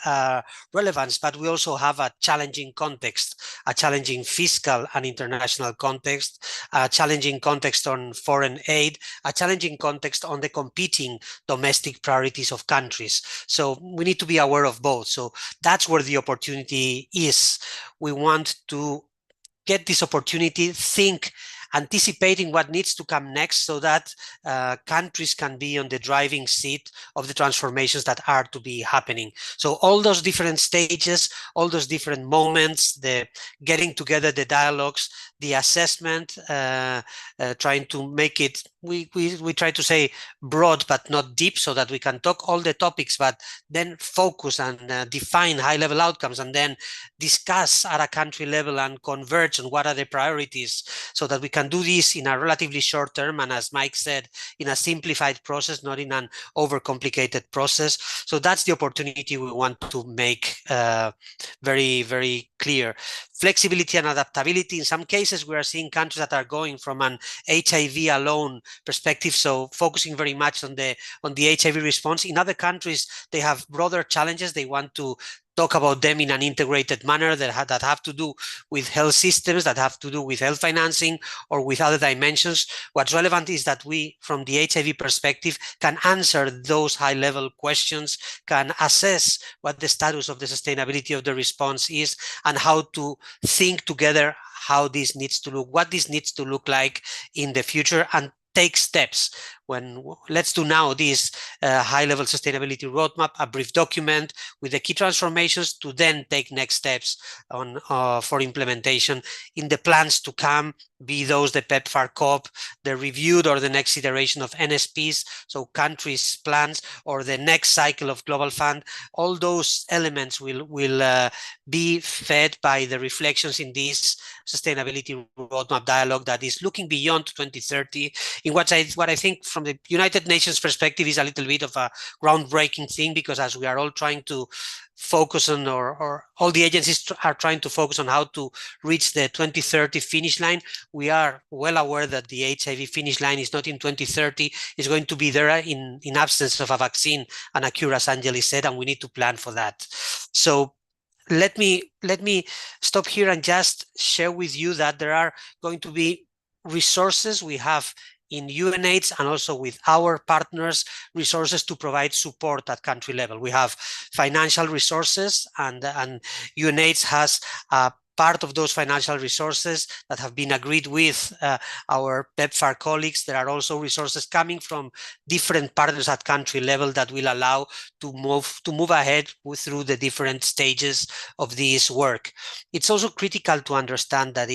relevance, but we also have a challenging context, a challenging fiscal and international context, a challenging context on foreign aid, a challenging context on the competing domestic priorities of countries. So we need to be aware of both. So that's where the opportunity is. We want to get this opportunity, think anticipating what needs to come next so that countries can be on the driving seat of the transformations that are to be happening. So all those different stages, all those different moments, the getting together, the dialogues, the assessment, trying to make it, we try to say broad but not deep, so that we can talk all the topics, but then focus and define high-level outcomes, and then discuss at a country level and converge on what are the priorities, so that we can do this in a relatively short term, and as Mike said, in a simplified process, not in an overcomplicated process. So that's the opportunity we want to make very, very clear. Flexibility and adaptability. In some cases, we are seeing countries that are going from an HIV alone perspective, so focusing very much on the HIV response. In other countries, they have broader challenges. They want to talk about them in an integrated manner that have to do with health systems, that have to do with health financing, or with other dimensions. What's relevant is that we, from the HIV perspective, can answer those high-level questions, can assess what the status of the sustainability of the response is, and how to think together how this needs to look, what this needs to look like in the future, and take steps. Let's do now this high-level sustainability roadmap, a brief document with the key transformations, to then take next steps on for implementation in the plans to come, be those the PEPFAR COP, the reviewed or the next iteration of NSPs, so countries' plans, or the next cycle of Global Fund. All those elements will be fed by the reflections in this sustainability roadmap dialogue that is looking beyond 2030 in what I think from the United Nations perspective is a little bit of a groundbreaking thing, because as we are all trying to focus on, or all the agencies are trying to focus on how to reach the 2030 finish line, we are well aware that the HIV finish line is not in 2030, it's going to be there in absence of a vaccine and a cure, as Anjali said, and we need to plan for that. So let me stop here and just share with you that there are going to be resources we have in UNAIDS and also with our partners, resources to provide support at country level. We have financial resources, and UNAIDS has a part of those financial resources that have been agreed with our PEPFAR colleagues. There are also resources coming from different partners at country level that will allow to move ahead through the different stages of this work. It's also critical to understand that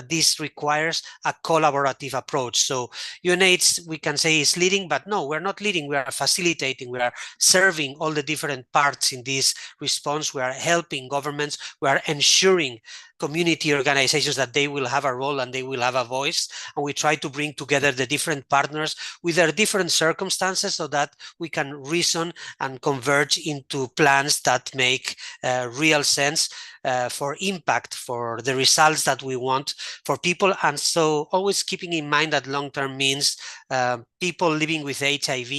this requires a collaborative approach. So UNAIDS, we can say, is leading, but no, we're not leading. We are facilitating. We are serving all the different parts in this response. We are helping governments. We are ensuring community organizations that they will have a role and they will have a voice, and we try to bring together the different partners with their different circumstances so that we can reason and converge into plans that make real sense for impact, for the results that we want for people. And so always keeping in mind that long-term means people living with HIV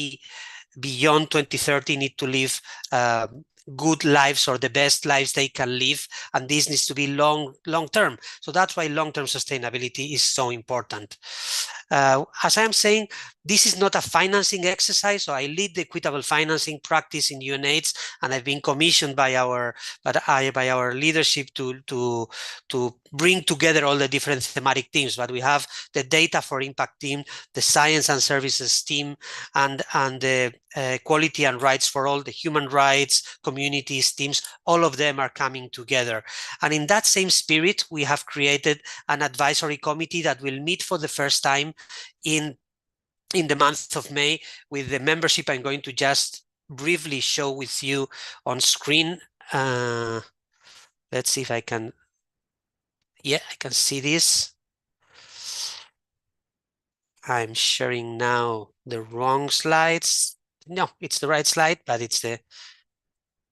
beyond 2030 need to live good lives, or the best lives they can live, and this needs to be long term. So that's why long-term sustainability is so important. As I'm saying, this is not a financing exercise. So I lead the equitable financing practice in UNAIDS, and I've been commissioned by our leadership to bring together all the different thematic teams. But we have the data for impact team, the science and services team, and the quality and rights for all, the human rights, communities, teams, all of them are coming together. And in that same spirit, we have created an advisory committee that will meet for the first time in the month of May with the membership. I'm going to just briefly show with you on screen. Let's see if I can. Yeah, I can see this. I'm sharing now the wrong slides. No, it's the right slide, but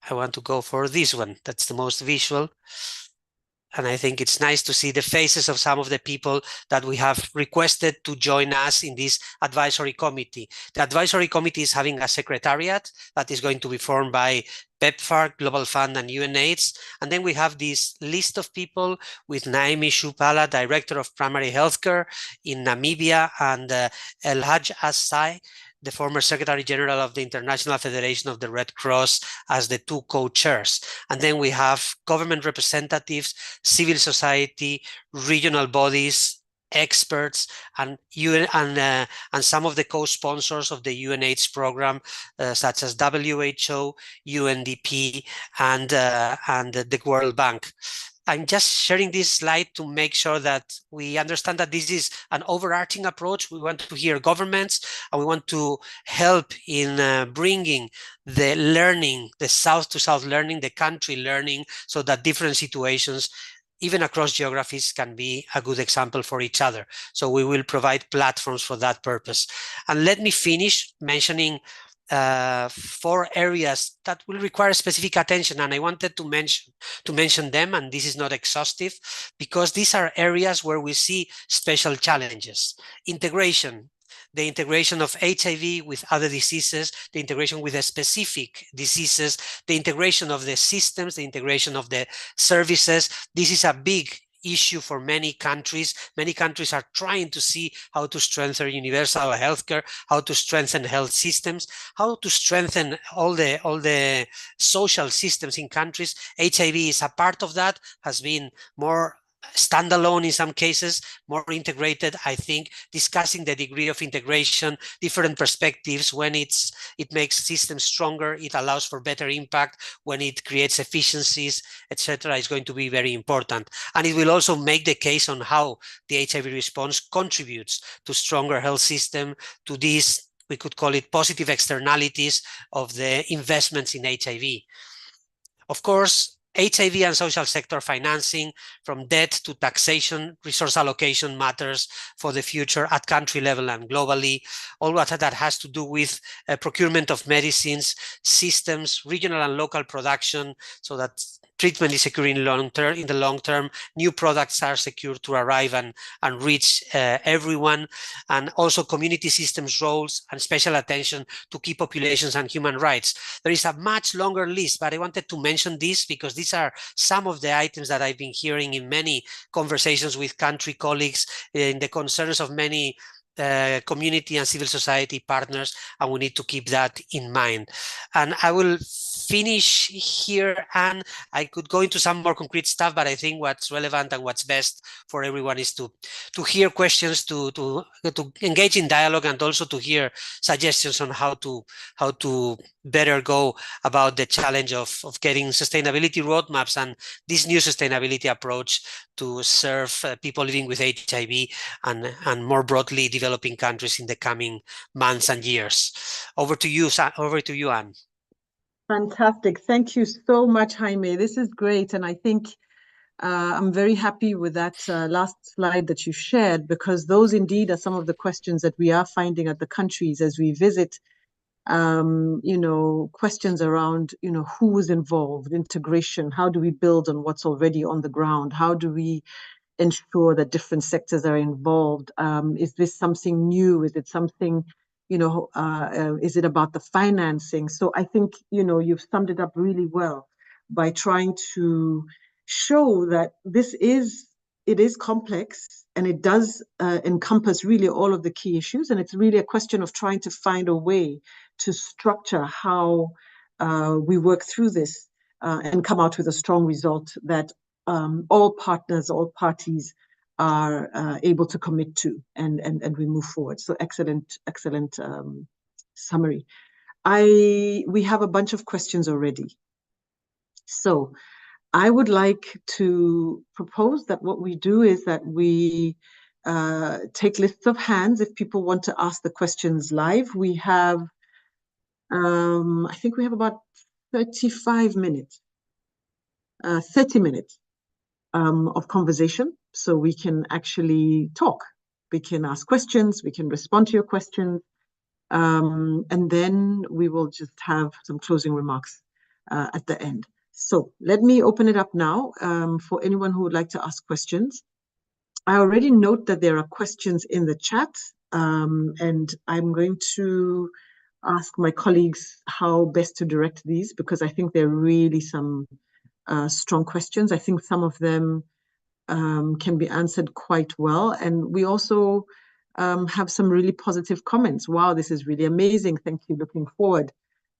I want to go for this one. That's the most visual. And I think it's nice to see the faces of some of the people that we have requested to join us in this advisory committee. The advisory committee is having a secretariat that is going to be formed by PEPFAR, Global Fund, and UNAIDS. And then we have this list of people with Naomi Shupala, Director of Primary Healthcare in Namibia, and Elhaj Assai, the former Secretary General of the International Federation of the Red Cross, as the two co-chairs. And then we have government representatives, civil society, regional bodies, experts, and and some of the co-sponsors of the UNAIDS program, such as WHO, UNDP, and the World Bank. I'm just sharing this slide to make sure that we understand that this is an overarching approach. We want to hear governments, and we want to help in bringing the learning, the South-to-South learning, the country learning, so that different situations, even across geographies, can be a good example for each other. So we will provide platforms for that purpose. And let me finish mentioning 4 areas that will require specific attention, and I wanted to mention them, and this is not exhaustive, because these are areas where we see special challenges. Integration, the integration of HIV with other diseases, the integration with the specific diseases, the integration of the systems, the integration of the services. This is a big issue for many countries. Many countries are trying to see how to strengthen universal healthcare, how to strengthen health systems, how to strengthen all the social systems in countries. HIV is a part of that, has been more standalone in some cases, more integrated. I think discussing the degree of integration, different perspectives, when it makes systems stronger, it allows for better impact, when it creates efficiencies, etc., is going to be very important. And it will also make the case on how the HIV response contributes to stronger health system, to these, we could call it positive externalities of the investments in HIV. Of course, HIV and social sector financing, from debt to taxation, resource allocation matters for the future at country level and globally. All that has to do with procurement of medicines, systems, regional and local production, so that treatment is secure in the long term. New products are secure to arrive and reach everyone, and also community systems roles and special attention to key populations and human rights. There is a much longer list, but I wanted to mention this because these are some of the items that I've been hearing in many conversations with country colleagues, in the concerns of many community and civil society partners, and we need to keep that in mind. And I will finish here, and I could go into some more concrete stuff, but I think what's relevant and what's best for everyone is to hear questions, to engage in dialogue, and also to hear suggestions on how to better go about the challenge of getting sustainability roadmaps and this new sustainability approach to serve people living with HIV and more broadly developing countries in the coming months and years. Over to you, Anne. Fantastic. Thank you so much, Jaime. This is great. And I think I'm very happy with that last slide that you shared, because those indeed are some of the questions that we are finding at the countries as we visit. Questions around, who's involved, integration, how do we build on what's already on the ground? How do we ensure that different sectors are involved? Is this something new? Is it something, is it about the financing? So I think, you've summed it up really well by trying to show that it is complex, and it does encompass really all of the key issues. And it's really a question of trying to find a way to structure how we work through this and come out with a strong result that all partners, all parties are able to commit to, and we move forward. So excellent summary. We have a bunch of questions already. So I would like to propose that what we do is that we take lists of hands if people want to ask the questions live. We have, I think we have about 30 minutes of conversation, so we can actually talk. We can ask questions, we can respond to your questions, and then we will just have some closing remarks at the end. So let me open it up now for anyone who would like to ask questions. I already note that there are questions in the chat, and I'm going to ask my colleagues how best to direct these, because I think there are really some strong questions. I think some of them can be answered quite well. And we also have some really positive comments. Wow, this is really amazing. Thank you. Looking forward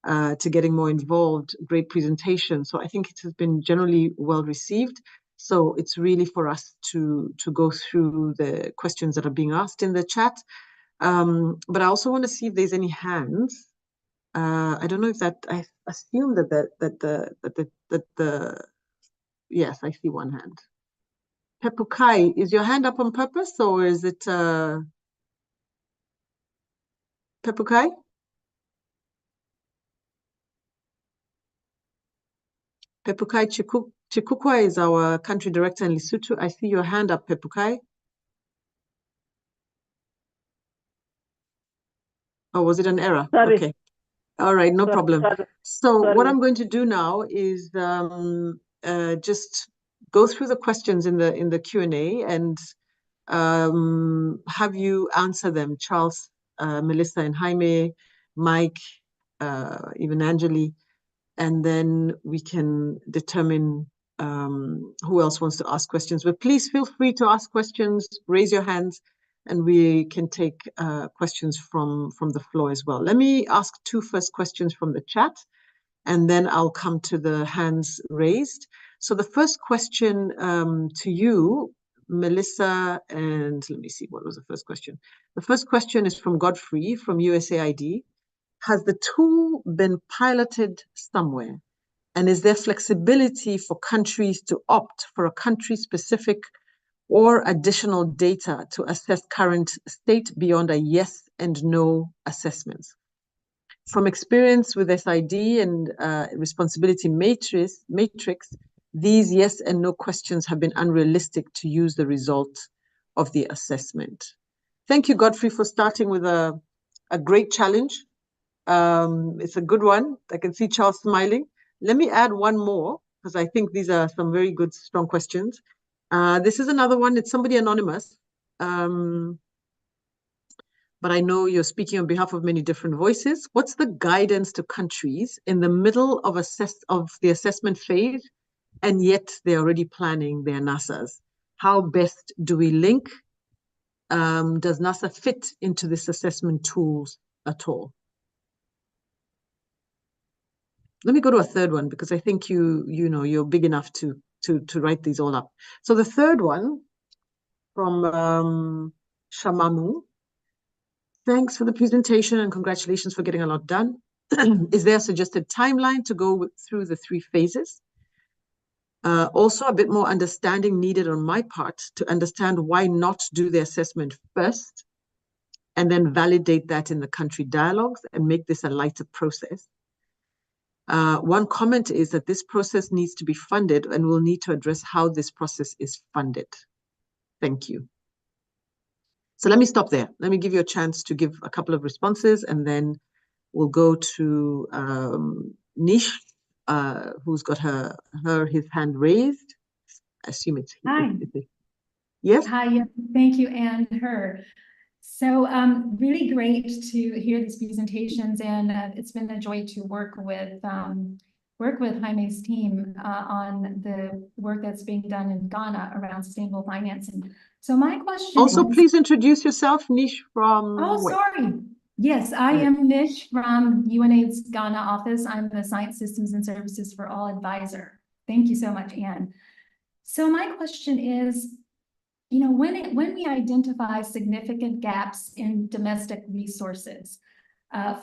to getting more involved. Great presentation. So I think it has been generally well received. So it's really for us to go through the questions that are being asked in the chat. But I also want to see if there's any hands. I don't know if that, I assume yes, I see one hand. Pepukai, is your hand up on purpose, or is it Pepukai? Pepukai Chikukwa is our country director in Lesotho. I see your hand up, Pepukai. Oh, was it an error? Sorry. Okay. All right, no problem. So Sorry. what I'm going to do now is just go through the questions in the Q&A and have you answer them, Charles, Melissa, and Jaime, Mike, even Angeli, and then we can determine who else wants to ask questions. But please feel free to ask questions, raise your hands, and we can take questions from the floor as well. Let me ask two first questions from the chat, and then I'll come to the hands raised. So the first question to you, Melissa, and let me see, what was the first question? The first question is from Godfrey from USAID. Has the tool been piloted somewhere? And is there flexibility for countries to opt for a country-specific or additional data to assess current state beyond a yes and no assessments? From experience with SID and responsibility matrix, these yes and no questions have been unrealistic to use the result of the assessment. Thank you, Godfrey, for starting with a great challenge. It's a good one. I can see Charles smiling. Let me add one more, because I think these are some very good, strong questions. This is another one. It's somebody anonymous. But I know you're speaking on behalf of many different voices. What's the guidance to countries in the middle of the assessment phase, and yet they're already planning their NASAs? How best do we link? Does NASA fit into this assessment tools at all? Let me go to a third one, because I think you're big enough to write these all up. So the third one from Shamamu. Thanks for the presentation and congratulations for getting a lot done. Is there a suggested timeline to go through the 3 phases? Also, a bit more understanding needed on my part to understand why not do the assessment first and then validate that in the country dialogues and make this a lighter process. One comment is that this process needs to be funded, and we'll need to address how this process is funded. Thank you. So let me stop there. Let me give you a chance to give a couple of responses, and then we'll go to Nish, who's got his hand raised. I assume it's Hi. Yes. Hi. Thank you, and her. So really great to hear these presentations, and it's been a joy to work with Jaime's team on the work that's being done in Ghana around sustainable financing. So my question also, please introduce yourself, Nish, from where? Sorry. Yes, I am Nish from UNAIDS Ghana office. I'm the Science Systems and Services for All advisor. Thank you so much, Anne. So my question is, when we identify significant gaps in domestic resources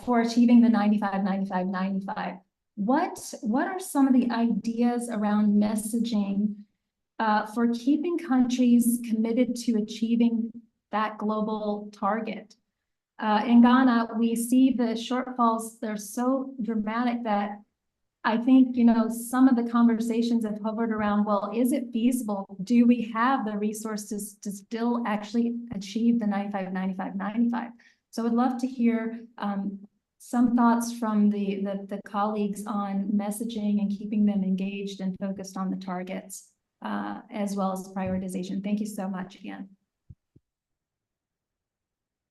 for achieving the 95-95-95, what are some of the ideas around messaging for keeping countries committed to achieving that global target? In Ghana, we see the shortfalls, they're so dramatic that I think, some of the conversations have hovered around, well, is it feasible? Do we have the resources to still actually achieve the 95-95-95? So I'd love to hear some thoughts from the colleagues on messaging and keeping them engaged and focused on the targets, as well as prioritization. Thank you so much again.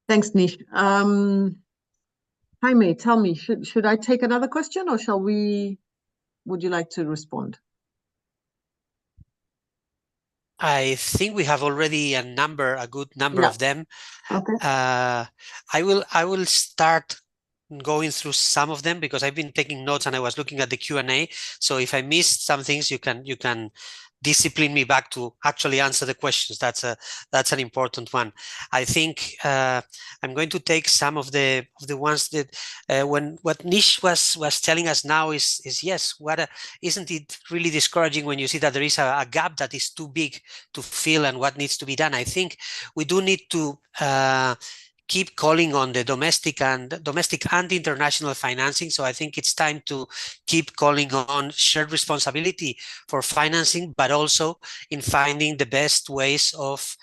Thanks, Nish. Jaime, tell me, should I take another question, or would you like to respond? I think we have already a good number of them. Okay. I will start going through some of them because I've been taking notes and I was looking at the Q&A. So if I missed some things, you can discipline me back to actually answer the questions. That's an important one. I think I'm going to take some of the ones that when what Nish was telling us now is yes, isn't it really discouraging when you see that there is a gap that is too big to fill and what needs to be done. I think we do need to keep calling on the domestic and international financing. So I think it's time to keep calling on shared responsibility for financing, but also in finding the best ways of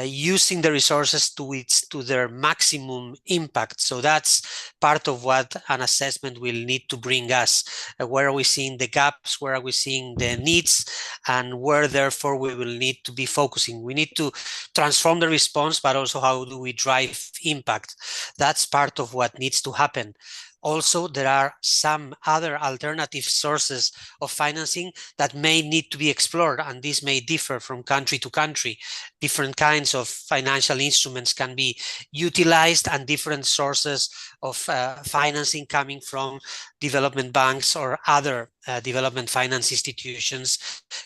using the resources to their maximum impact. So that's part of what an assessment will need to bring us. Where are we seeing the gaps? Where are we seeing the needs? And where, therefore, we will need to be focusing. We need to transform the response, but also how do we drive impact? That's part of what needs to happen. Also, there are some other alternative sources of financing that may need to be explored, and this may differ from country to country. Different kinds of financial instruments can be utilized, and different sources of financing coming from development banks or other development finance institutions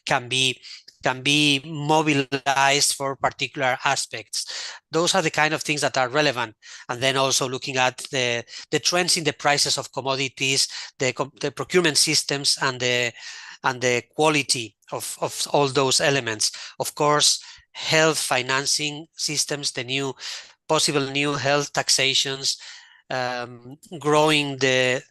can be mobilized for particular aspects. Those are the kind of things that are relevant. And then also looking at the trends in the prices of commodities, the procurement systems, and the quality of all those elements. Of course, health financing systems, the possible new health taxations, growing the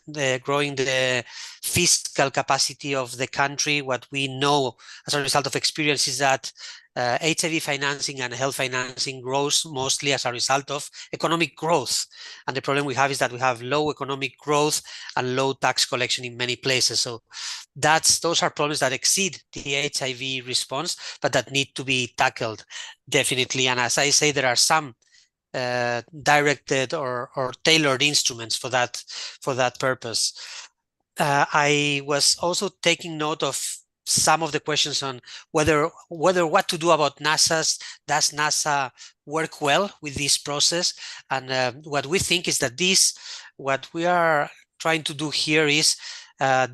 fiscal capacity of the country. What we know as a result of experience is that HIV financing and health financing grows mostly as a result of economic growth. And the problem we have is that we have low economic growth and low tax collection in many places. So those are problems that exceed the HIV response, but that need to be tackled definitely. And as I say, there are some directed or tailored instruments for that purpose. I was also taking note of some of the questions on whether what to do about NASA's. Does NASA work well with this process? And what we think is that what we are trying to do here is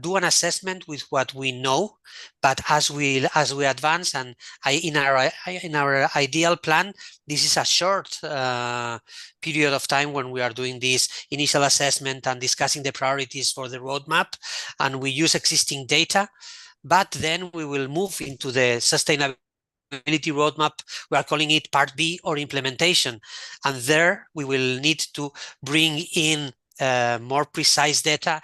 do an assessment with what we know, but as we advance, and in our ideal plan, this is a short period of time when we are doing this initial assessment and discussing the priorities for the roadmap, and we use existing data. But then we will move into the sustainability roadmap. We are calling it Part B, or implementation, and there we will need to bring in more precise data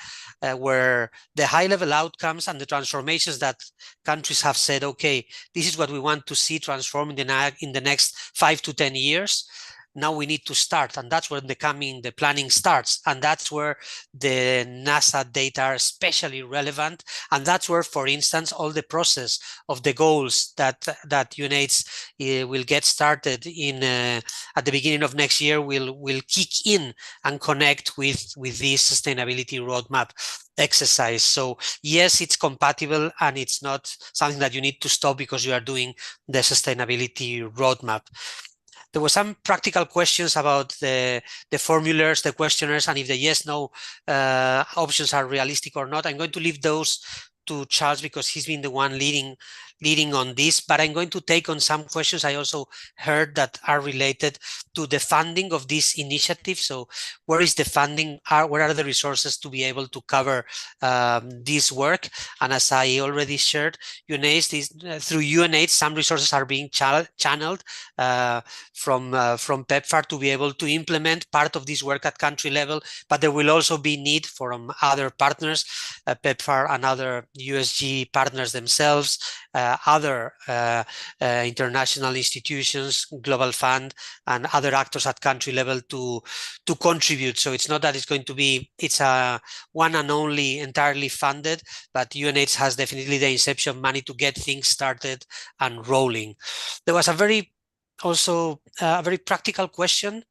where the high-level outcomes and the transformations that countries have said, okay, this is what we want to see transform in the next 5 to 10 years. Now we need to start, and that's where the planning starts, and that's where the NASA data are especially relevant, and that's where, for instance, all the process of the goals that UNAIDS will get started in at the beginning of next year will kick in and connect with this sustainability roadmap exercise. So yes, it's compatible, and it's not something that you need to stop because you are doing the sustainability roadmap. There were some practical questions about the formulas, the questionnaires, and if the yes/no options are realistic or not. I'm going to leave those to Charles because he's been the one leading on this, but I'm going to take on some questions I also heard that are related to the funding of this initiative. So where is the funding? Where are the resources to be able to cover this work? And as I already shared, through UNAIDS, some resources are being channeled from PEPFAR to be able to implement part of this work at country level, but there will also be need from other partners, PEPFAR and other USG partners themselves, other international institutions, Global Fund, and other actors at country level to contribute. So it's not that it's a one and only entirely funded, but UNAIDS has definitely the inception money to get things started and rolling. There was a very practical question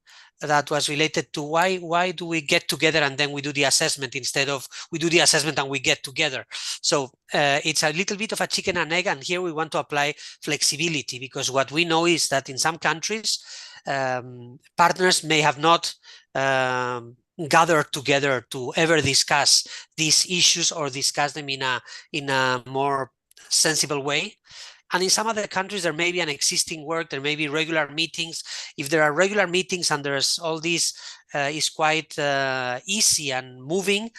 that was related to why do we get together and then we do the assessment instead of we do the assessment and we get together. So it's a little bit of a chicken and egg, and here we want to apply flexibility, because what we know is that in some countries partners may have not gathered together to ever discuss these issues or discuss them in a more sensible way. And in some other countries, there may be an existing work, there may be regular meetings. If there are regular meetings and there's all this is quite easy and moving,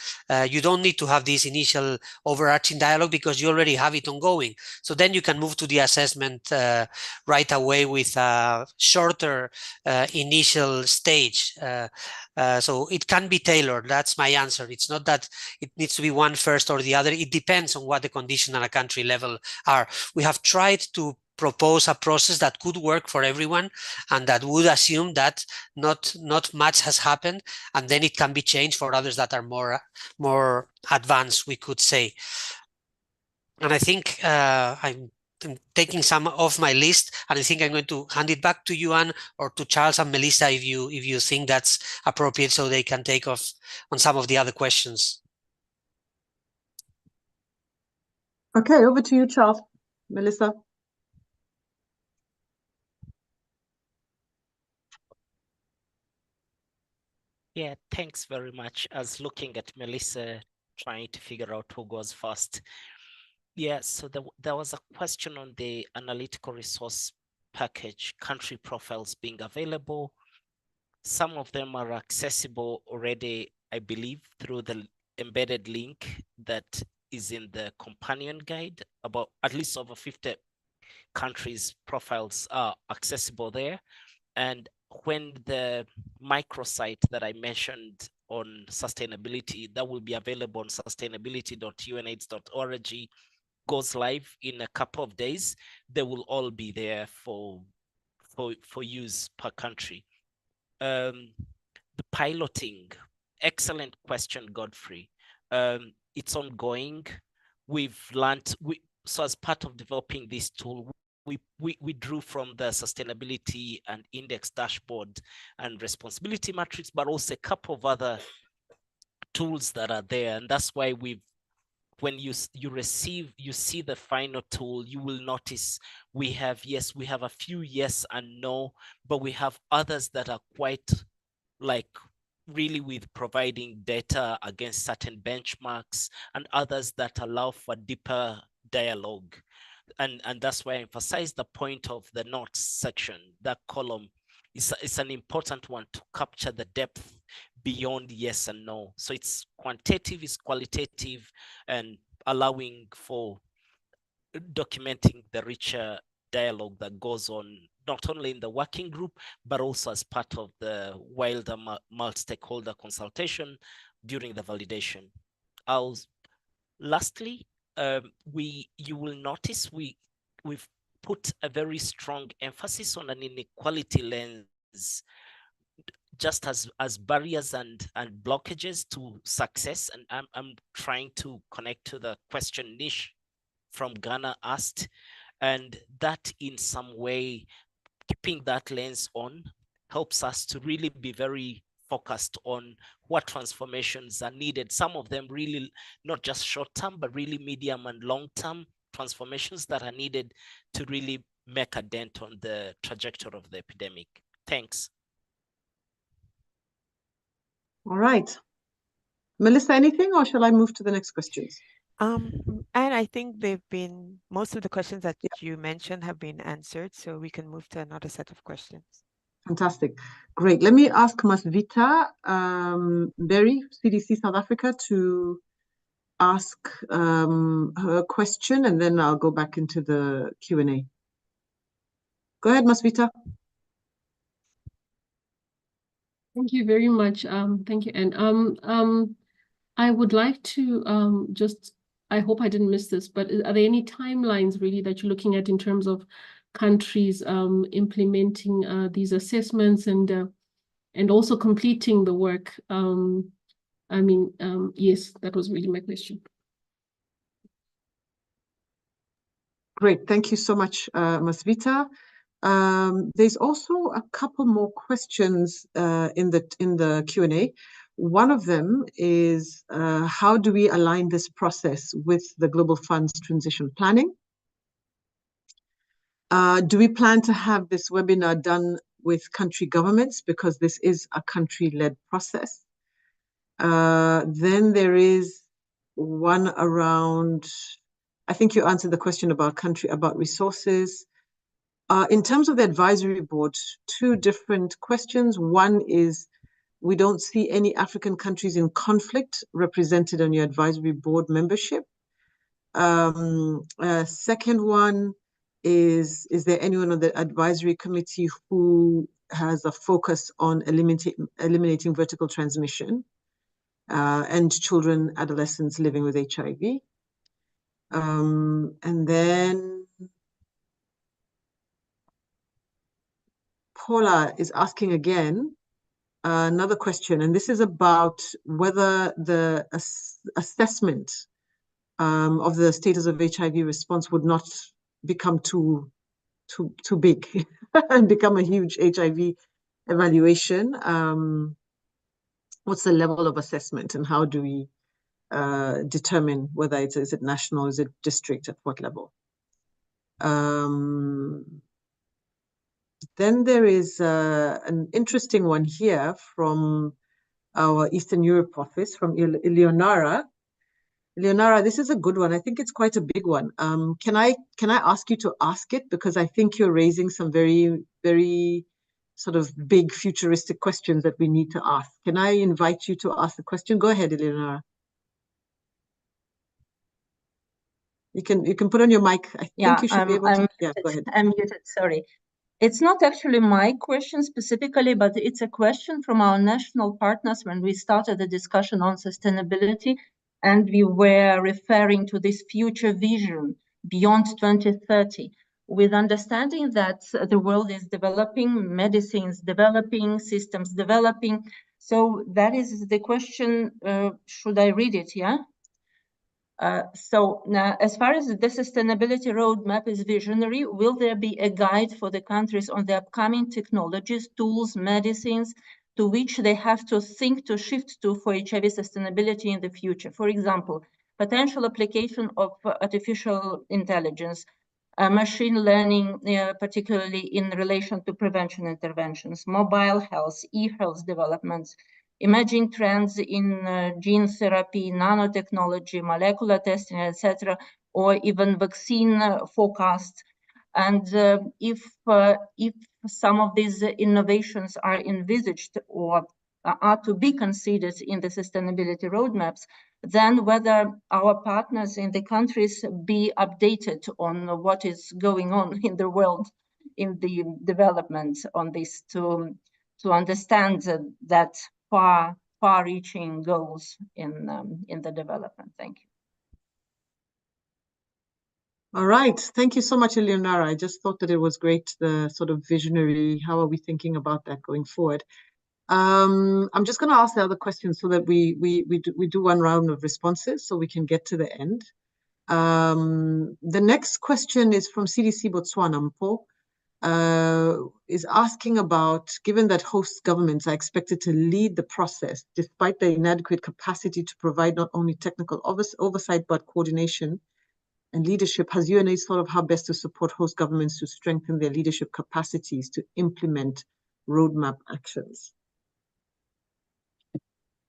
you don't need to have this initial overarching dialogue because you already have it ongoing. So then you can move to the assessment right away with a shorter initial stage. So it can be tailored. That's my answer. It's not that it needs to be one first or the other. It depends on what the condition at a country level are. We have tried to propose a process that could work for everyone and that would assume that not much has happened, and then it can be changed for others that are more advanced, we could say. And I think I'm taking some off my list, and I think I'm going to hand it back to you, Anne, or to Charles and Melissa if you think that's appropriate, so they can take off on some of the other questions. Okay, over to you, Charles. Melissa. Yeah, thanks very much. I was looking at Melissa trying to figure out who goes first. Yeah, so there was a question on the analytical resource package, country profiles being available. Some of them are accessible already, I believe, through the embedded link that is in the companion guide. About at least over 50 countries' profiles are accessible there. And when the microsite that I mentioned on sustainability, that will be available on sustainability.unaids.org, goes live in a couple of days, they will all be there for use per country. The piloting, excellent question, Godfrey. It's ongoing. We've learned, so as part of developing this tool, we drew from the sustainability and index dashboard and responsibility matrix, but also a couple of other tools that are there. And that's why when you see the final tool, you will notice we have a few yes and no, but we have others that are quite like really with providing data against certain benchmarks, and others that allow for deeper dialogue. And that's why I emphasize the point of the notes section. That column is an important one to capture the depth beyond yes and no. So it's quantitative, it's qualitative, and allowing for documenting the richer dialogue that goes on, not only in the working group, but also as part of the wider multi-stakeholder consultation during the validation. Lastly, you will notice we've put a very strong emphasis on an inequality lens, just as barriers and blockages to success. And I'm trying to connect to the question Nish from Ghana asked, and that in some way, keeping that lens on helps us to really be very focused on what transformations are needed. Some of them really not just short-term, but really medium and long-term transformations that are needed to really make a dent on the trajectory of the epidemic. Thanks. All right. Melissa, anything, or shall I move to the next questions? And I think most of the questions that you mentioned have been answered, so we can move to another set of questions. Fantastic. Great. Let me ask Masvita Berry, CDC South Africa, to ask her question, and then I'll go back into the Q&A. Go ahead, Masvita. Thank you very much. Thank you. And I would like to I hope I didn't miss this, but are there any timelines really that you're looking at in terms of countries implementing these assessments and also completing the work? Yes, that was really my question. Great, thank you so much, Masvita. There's also a couple more questions in the Q&A. One of them is, how do we align this process with the Global Fund's transition planning? Do we plan to have this webinar done with country governments, because this is a country-led process? Then there is one around I think you answered the question about resources. In terms of the advisory board, two different questions. One is, we don't see any African countries in conflict represented on your advisory board membership. Second one is there anyone on the advisory committee who has a focus on eliminating vertical transmission and children, adolescents living with HIV? And then Paula is asking again another question, and this is about whether the assessment of the status of HIV response would not become too big and become a huge HIV evaluation. What's the level of assessment, and how do we determine whether is it national, is it district, at what level? Then there is an interesting one here from our Eastern Europe office, from Eleonora. Eleonora, this is a good one. I think it's quite a big one. Can I ask you to ask it, because I think you're raising some very, very sort of big futuristic questions that we need to ask. Can I invite you to ask the question? Go ahead, Eleonora. You can put on your mic. I think you should be able to. Yeah, go ahead. I'm muted, sorry. It's not actually my question specifically, but it's a question from our national partners when we started the discussion on sustainability, and we were referring to this future vision beyond 2030, with understanding that the world is developing, medicines developing, systems developing. So that is the question. Should I read it? Yeah. So now, as far as the sustainability roadmap is visionary, will there be a guide for the countries on the upcoming technologies, tools, medicines, to which they have to think to shift to for HIV sustainability in the future? For example, potential application of artificial intelligence, machine learning, particularly in relation to prevention interventions, mobile health, e-health developments, emerging trends in gene therapy, nanotechnology, molecular testing, etc., or even vaccine forecasts. And if some of these innovations are envisaged or are to be considered in the sustainability roadmaps, then whether our partners in the countries be updated on what is going on in the world in the development on this, to understand that far-reaching goals in the development. Thank you. All right, thank you so much, Eleonora. I just thought that it was great, the sort of visionary, how are we thinking about that going forward? I'm just going to ask the other questions so that we do one round of responses so we can get to the end. The next question is from CDC Botswana, Mpo. Is asking about, given that host governments are expected to lead the process despite their inadequate capacity to provide not only technical oversight but coordination and leadership, has UNAIDS thought of how best to support host governments to strengthen their leadership capacities to implement roadmap actions?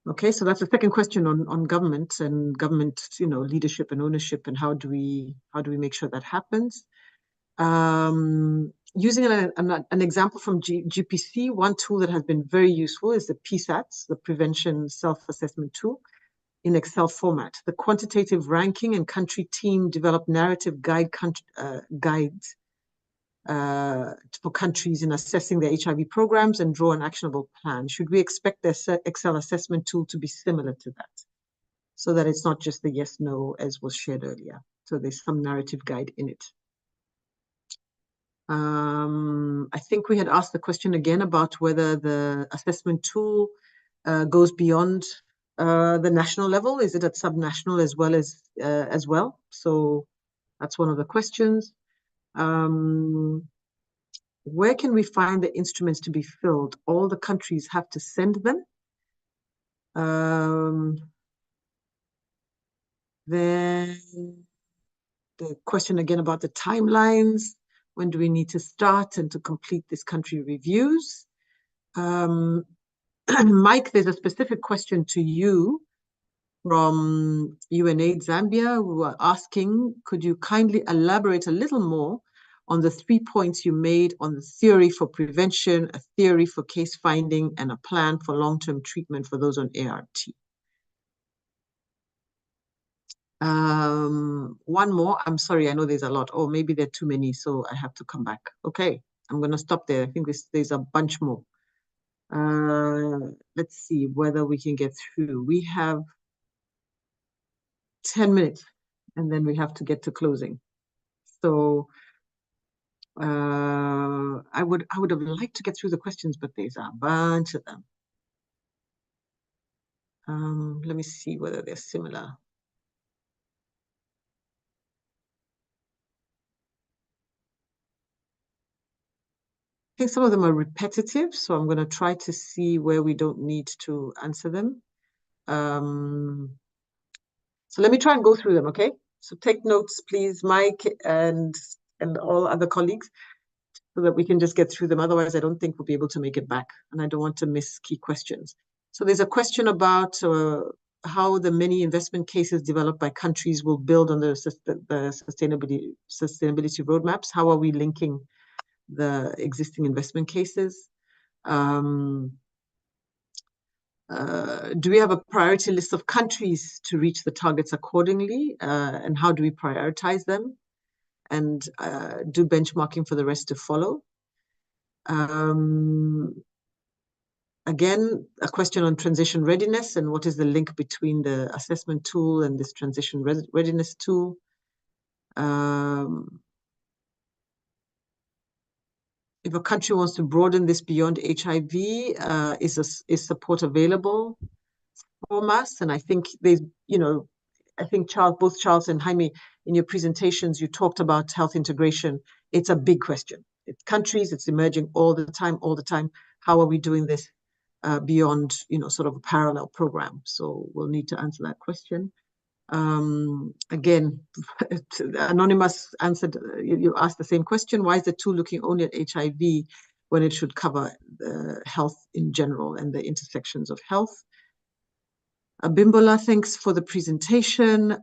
Okay, so that's the second question on government and government, leadership and ownership, and how do we make sure that happens? Using an example from GPC, one tool that has been very useful is the PSATs, the Prevention Self-Assessment Tool, in Excel format. The quantitative ranking and country team develop narrative guides for countries in assessing their HIV programs and draw an actionable plan. Should we expect the Excel assessment tool to be similar to that, so that it's not just the yes, no, as was shared earlier? So there's some narrative guide in it. I think we had asked the question again about whether the assessment tool goes beyond the national level. Is it at subnational as well? So that's one of the questions. Where can we find the instruments to be filled? All the countries have to send them. Then the question again about the timelines. When do we need to start and to complete this country reviews? Mike, there's a specific question to you from UNAIDS Zambia, who are asking, could you kindly elaborate a little more on the 3 points you made on the theory for prevention, a theory for case finding, and a plan for long-term treatment for those on ART? One more. I'm sorry, I know there's a lot. Oh, maybe there are too many, so I have to come back. Okay, I'm going to stop there. I think there's a bunch more. Let's see whether we can get through. We have 10 minutes, and then we have to get to closing. So I would have liked to get through the questions, but there's a bunch of them. Let me see whether they're similar. I think some of them are repetitive, so I'm going to try to see where we don't need to answer them. So let me try and go through them, okay? So take notes, please, Mike and all other colleagues, so that we can just get through them. Otherwise, I don't think we'll be able to make it back, and I don't want to miss key questions. So there's a question about how the many investment cases developed by countries will build on the sustainability roadmaps. How are we linking the existing investment cases? Do we have a priority list of countries to reach the targets accordingly? And how do we prioritize them? And do benchmarking for the rest to follow? Again, a question on transition readiness and what is the link between the assessment tool and this transition readiness tool? If a country wants to broaden this beyond HIV, is support available from us? And I think there's, I think both Charles and Jaime, in your presentations, you talked about health integration. It's a big question. It's countries, it's emerging all the time. How are we doing this beyond, sort of a parallel program? So we'll need to answer that question. Again, Anonymous answered, you asked the same question. Why is the tool looking only at HIV when it should cover health in general and the intersections of health? Bimbola, thanks for the presentation.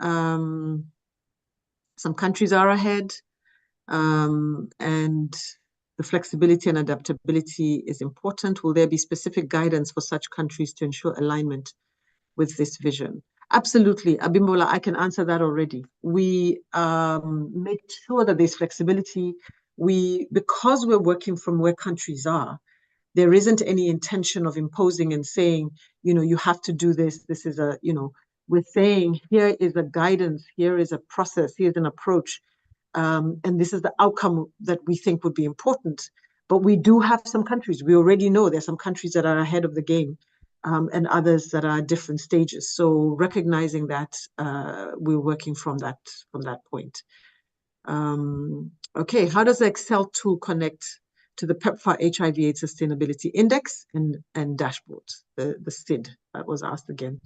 Some countries are ahead, and the flexibility and adaptability is important. Will there be specific guidance for such countries to ensure alignment with this vision? Absolutely, Abimbola, I can answer that already. We make sure that there's flexibility. Because we're working from where countries are, there isn't any intention of imposing and saying, you have to do this. This is we're saying here is a guidance, here is a process, here's an approach, and this is the outcome that we think would be important. But we do have some countries, we already know there's some countries that are ahead of the game, and others that are at different stages. So recognizing that, we're working from that point. Okay, how does the Excel tool connect to the PEPFAR HIV/AIDS Sustainability Index and dashboard, the SID that was asked again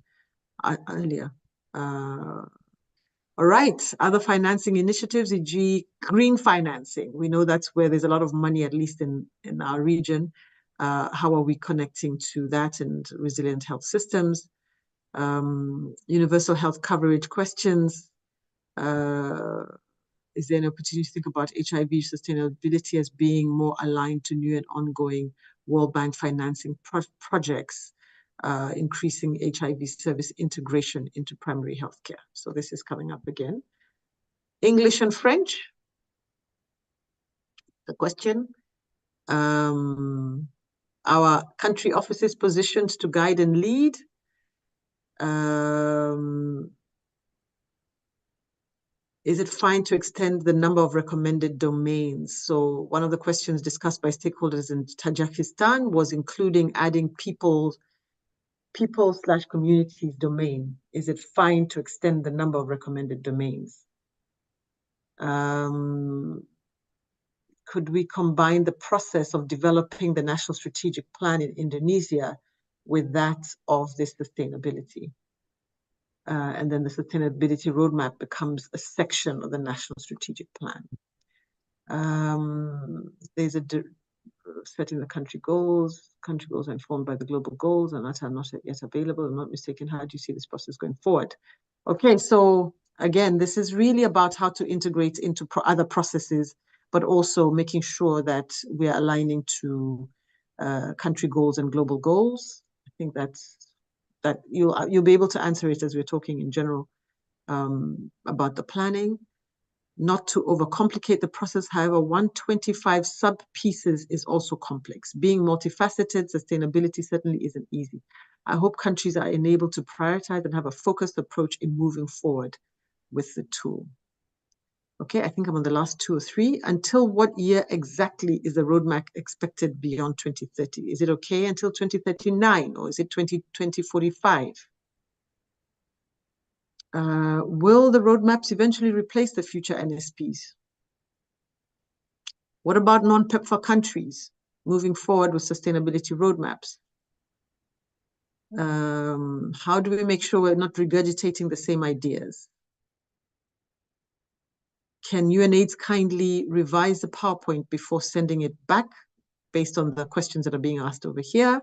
earlier? All right, other financing initiatives, e.g. green financing. We know that's where there's a lot of money, at least in our region. How are we connecting to that and resilient health systems? Universal health coverage questions. Is there an opportunity to think about HIV sustainability as being more aligned to new and ongoing World Bank financing projects, increasing HIV service integration into primary healthcare? So this is coming up again. English and French. The question. Our country offices positioned to guide and lead. Is it fine to extend the number of recommended domains? So one of the questions discussed by stakeholders in Tajikistan was including adding people/communities domain. Is it fine to extend the number of recommended domains? Could we combine the process of developing the national strategic plan in Indonesia with that of this sustainability? And then the sustainability roadmap becomes a section of the national strategic plan. There's a setting the country goals. Country goals are informed by the global goals and that are not yet available. I'm not mistaken. How do you see this process going forward? Okay, so again, this is really about how to integrate into other processes, but also making sure that we are aligning to country goals and global goals. I think that you'll be able to answer it as we're talking in general about the planning. Not to overcomplicate the process, however, 125 sub-pieces is also complex. Being multifaceted, sustainability certainly isn't easy. I hope countries are enabled to prioritize and have a focused approach in moving forward with the tool. Okay, I think I'm on the last 2 or 3. Until what year exactly is the roadmap expected beyond 2030? Is it okay until 2039 or is it 2045? Will the roadmaps eventually replace the future NSPs? What about non-PEPFAR countries moving forward with sustainability roadmaps? How do we make sure we're not regurgitating the same ideas? Can UNAIDS kindly revise the PowerPoint before sending it back based on the questions that are being asked over here?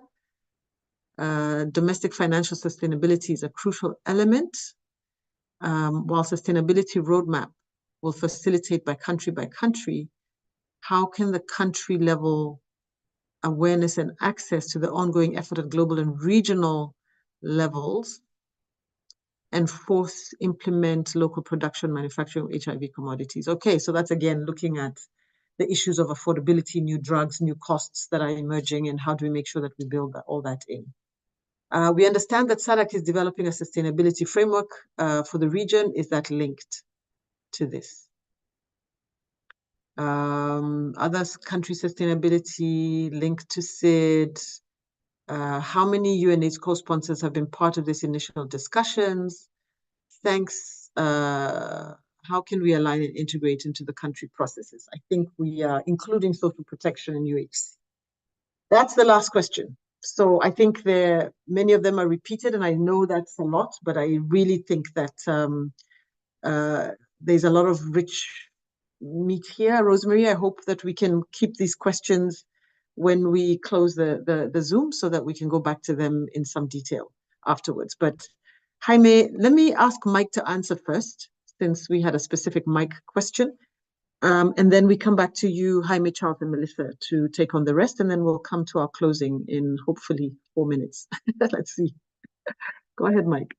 Domestic financial sustainability is a crucial element. While sustainability roadmap will facilitate by country, how can the country level awareness and access to the ongoing effort at global and regional levels enforce, implement local production, manufacturing of HIV commodities? Okay, so that's again looking at the issues of affordability, new drugs, new costs that are emerging, and how do we make sure that we build all that in? We understand that SADC is developing a sustainability framework for the region. Is that linked to this? Other country sustainability linked to SID. How many UNAIDS co-sponsors have been part of this initial discussions? Thanks. How can we align and integrate into the country processes? I think we are including social protection in UHC. That's the last question. So I think many of them are repeated, and I know that's a lot, but I really think that there's a lot of rich meet here. Rosemary, I hope that we can keep these questions when we close the Zoom so that we can go back to them in some detail afterwards. But Jaime, let me ask Mike to answer first, since we had a specific Mike question. And then we come back to you, Jaime, Charles, and Melissa to take on the rest, and then we'll come to our closing in hopefully 4 minutes. Let's see. Go ahead, Mike.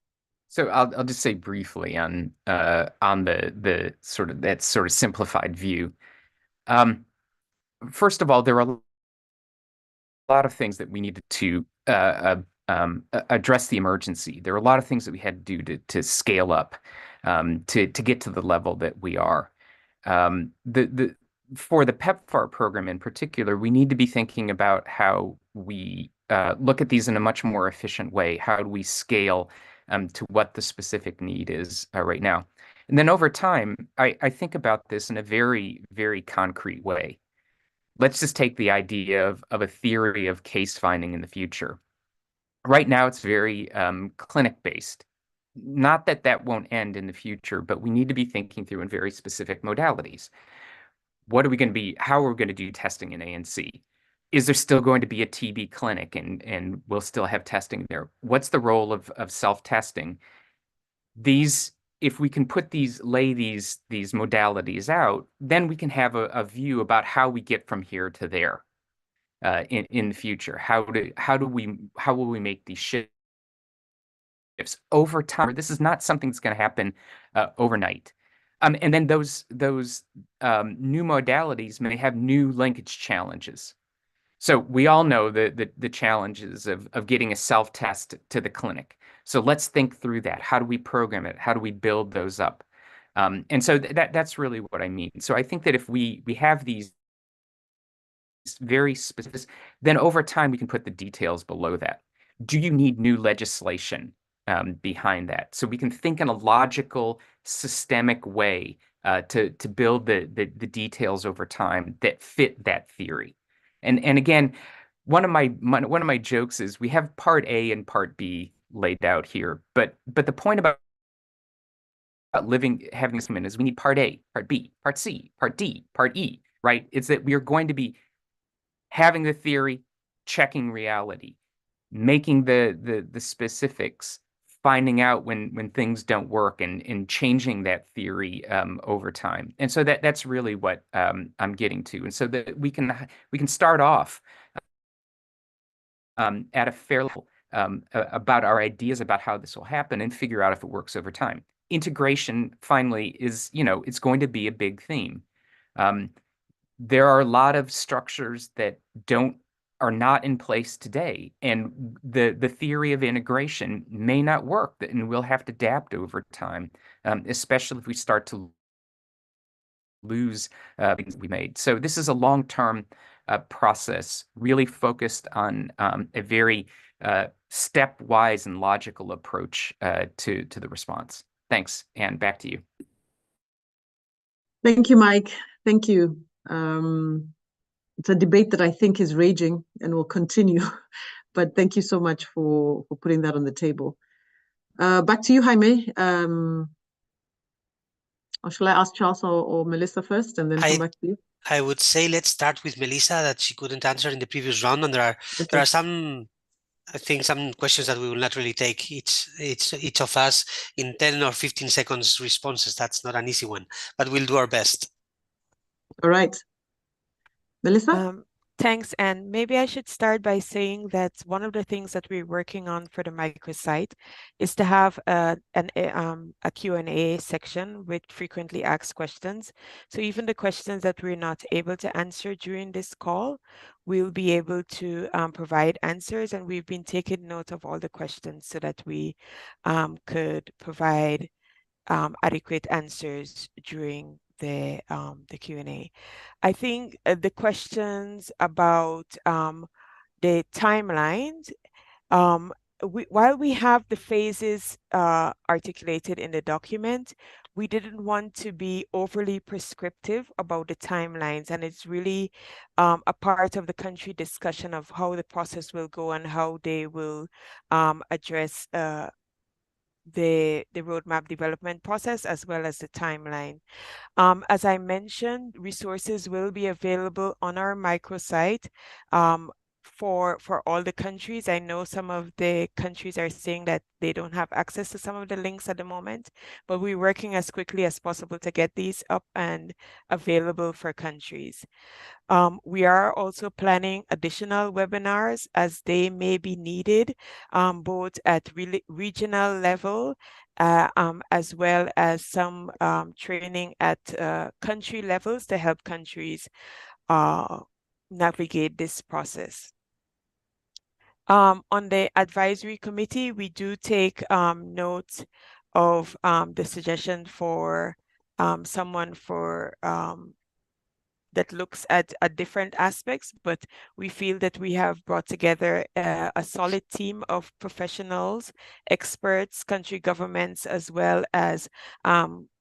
So I'll just say briefly on the sort of simplified view. First of all, there are a lot of things that we needed to address the emergency. There are a lot of things that we had to do to scale up to get to the level that we are. For the PEPFAR program in particular, we need to be thinking about how we look at these in a much more efficient way. How do we scale to what the specific need is right now? And then over time, I think about this in a very, very concrete way. Let's just take the idea of a theory of case finding in the future. Right now, it's very clinic-based. Not that that won't end in the future, but we need to be thinking through in very specific modalities. What are we going to be? How are we going to do testing in ANC? Is there still going to be a TB clinic and we'll still have testing there? What's the role of self-testing? If we can lay these modalities out, then we can have a view about how we get from here to there in the future. How will we make these shifts over time? This is not something that's going to happen overnight. And then those new modalities may have new linkage challenges. So we all know the challenges of getting a self-test to the clinic. So let's think through that. How do we program it? How do we build those up? And so that's really what I mean. So I think that if we have these very specific, then over time we can put the details below that. Do you need new legislation behind that? So we can think in a logical, systemic way to build the details over time that fit that theory. And again, one of my jokes is we have part A and part B laid out here, but the point about having this is we need part A, part B, part C, part D, part E, right? It's that we are going to be having the theory, checking reality, making the specifics, finding out when things don't work, and changing that theory over time. And so that's really what I'm getting to. And so that we can start off at a fair level about our ideas about how this will happen and figure out if it works over time. Integration, finally, is, it's going to be a big theme. There are a lot of structures that are not in place today, and the theory of integration may not work, and we'll have to adapt over time, especially if we start to lose things we made. So this is a long-term process, really focused on a very stepwise and logical approach to the response. Thanks, and back to you. Thank you, Mike. Thank you. It's a debate that I think is raging and will continue, but thank you so much for putting that on the table. Back to you, Jaime. Or shall I ask Charles or Melissa first and then come back to you? I would say let's start with Melissa, that she couldn't answer in the previous round, and there are some, I think, some questions that we will not really take each of us in 10 or 15 seconds responses. That's not an easy one, but we'll do our best. All right. Melissa? Thanks, and maybe I should start by saying that one of the things that we're working on for the microsite is to have a Q&A section with frequently asked questions. So even the questions that we're not able to answer during this call, we'll be able to provide answers, and we've been taking note of all the questions so that we could provide adequate answers during the Q&A. I think the questions about the timelines, while we have the phases articulated in the document, we didn't want to be overly prescriptive about the timelines, and it's really a part of the country discussion of how the process will go and how they will address the roadmap development process as well as the timeline. As I mentioned, resources will be available on our microsite for all the countries. I know some of the countries are saying that they don't have access to some of the links at the moment, but we're working as quickly as possible to get these up and available for countries. We are also planning additional webinars as they may be needed, both at regional level as well as some training at country levels to help countries navigate this process. On the advisory committee, we do take note of the suggestion for someone for that looks at different aspects, but we feel that we have brought together a solid team of professionals, experts, country governments, as well as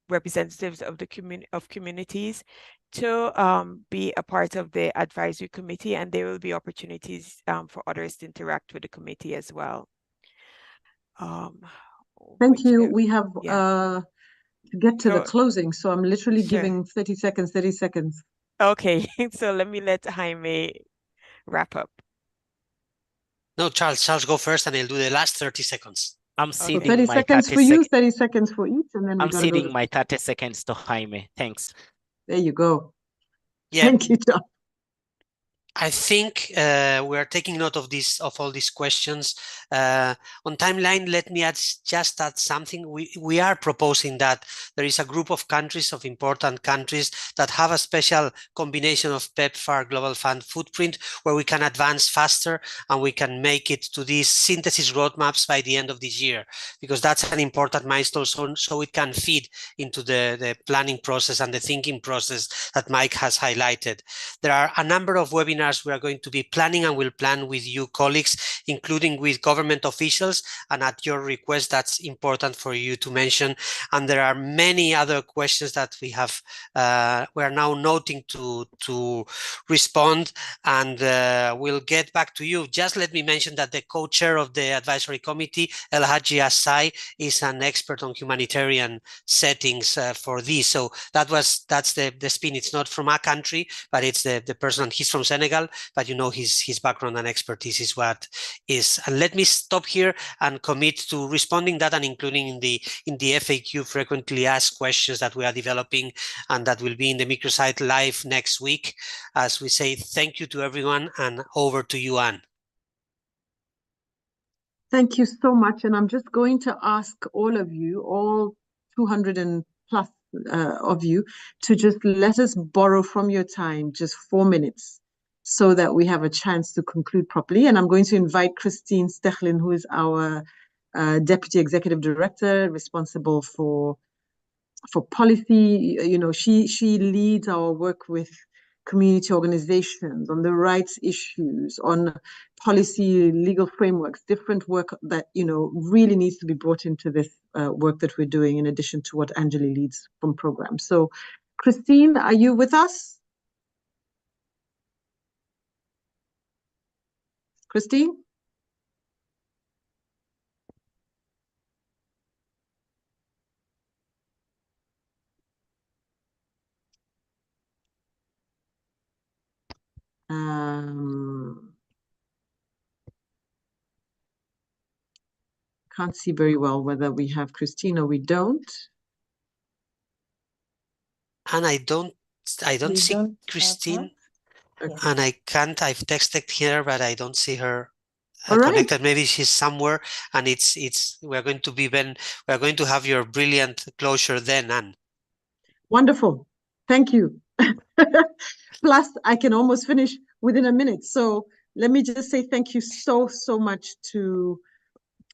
representatives of the communities to be a part of the advisory committee, and there will be opportunities for others to interact with the committee as well. Thank you. We have to get to the closing, so I'm literally giving 30 seconds. Okay, so let me let Jaime wrap up. No, Charles, go first, and I'll do the last 30 seconds. I'm ceding 30 my seconds 30 for you, 30 seconds for each, and then I'm ceding my 30 seconds to Jaime. Thanks. There you go. Yeah. Thank you, Charles. I think we are taking note of all these questions. On timeline, let me just add something. We are proposing that there is a group of countries, of important countries, that have a special combination of PEPFAR Global Fund footprint where we can advance faster and we can make it to these synthesis roadmaps by the end of this year, because that's an important milestone, so it can feed into the planning process and the thinking process that Mike has highlighted. There are a number of webinars we are going to be planning and will plan with you colleagues, including with government officials, and at your request, that's important for you to mention. And there are many other questions that we are now noting to respond, and we'll get back to you. Just let me mention that the co-chair of the advisory committee, El Hadji Assai, is an expert on humanitarian settings for this. So that's the spin. It's not from a country, but it's the person. He's from Senegal, legal, but his background and expertise is what is. And let me stop here and commit to responding that and including in the FAQ frequently asked questions that we are developing and that will be in the microsite live next week. As we say, thank you to everyone, and over to you, Anne. Thank you so much. And I'm just going to ask all of you, all 200 and plus of you, to just let us borrow from your time just 4 minutes so that we have a chance to conclude properly. And I'm going to invite Christine Stechlin, who is our Deputy Executive Director responsible for policy. She leads our work with community organizations on the rights issues, on policy, legal frameworks, different work that, really needs to be brought into this work that we're doing, in addition to what Anjali leads from programs. So, Christine, are you with us? Christine? Can't see very well whether we have Christine or we don't. And I don't see Christine. And I've texted her, but I don't see her connected. Right. Maybe she's somewhere, and we're going to have your brilliant closure then, Anne. Wonderful. Thank you. Plus, I can almost finish within a minute. So let me just say thank you so much to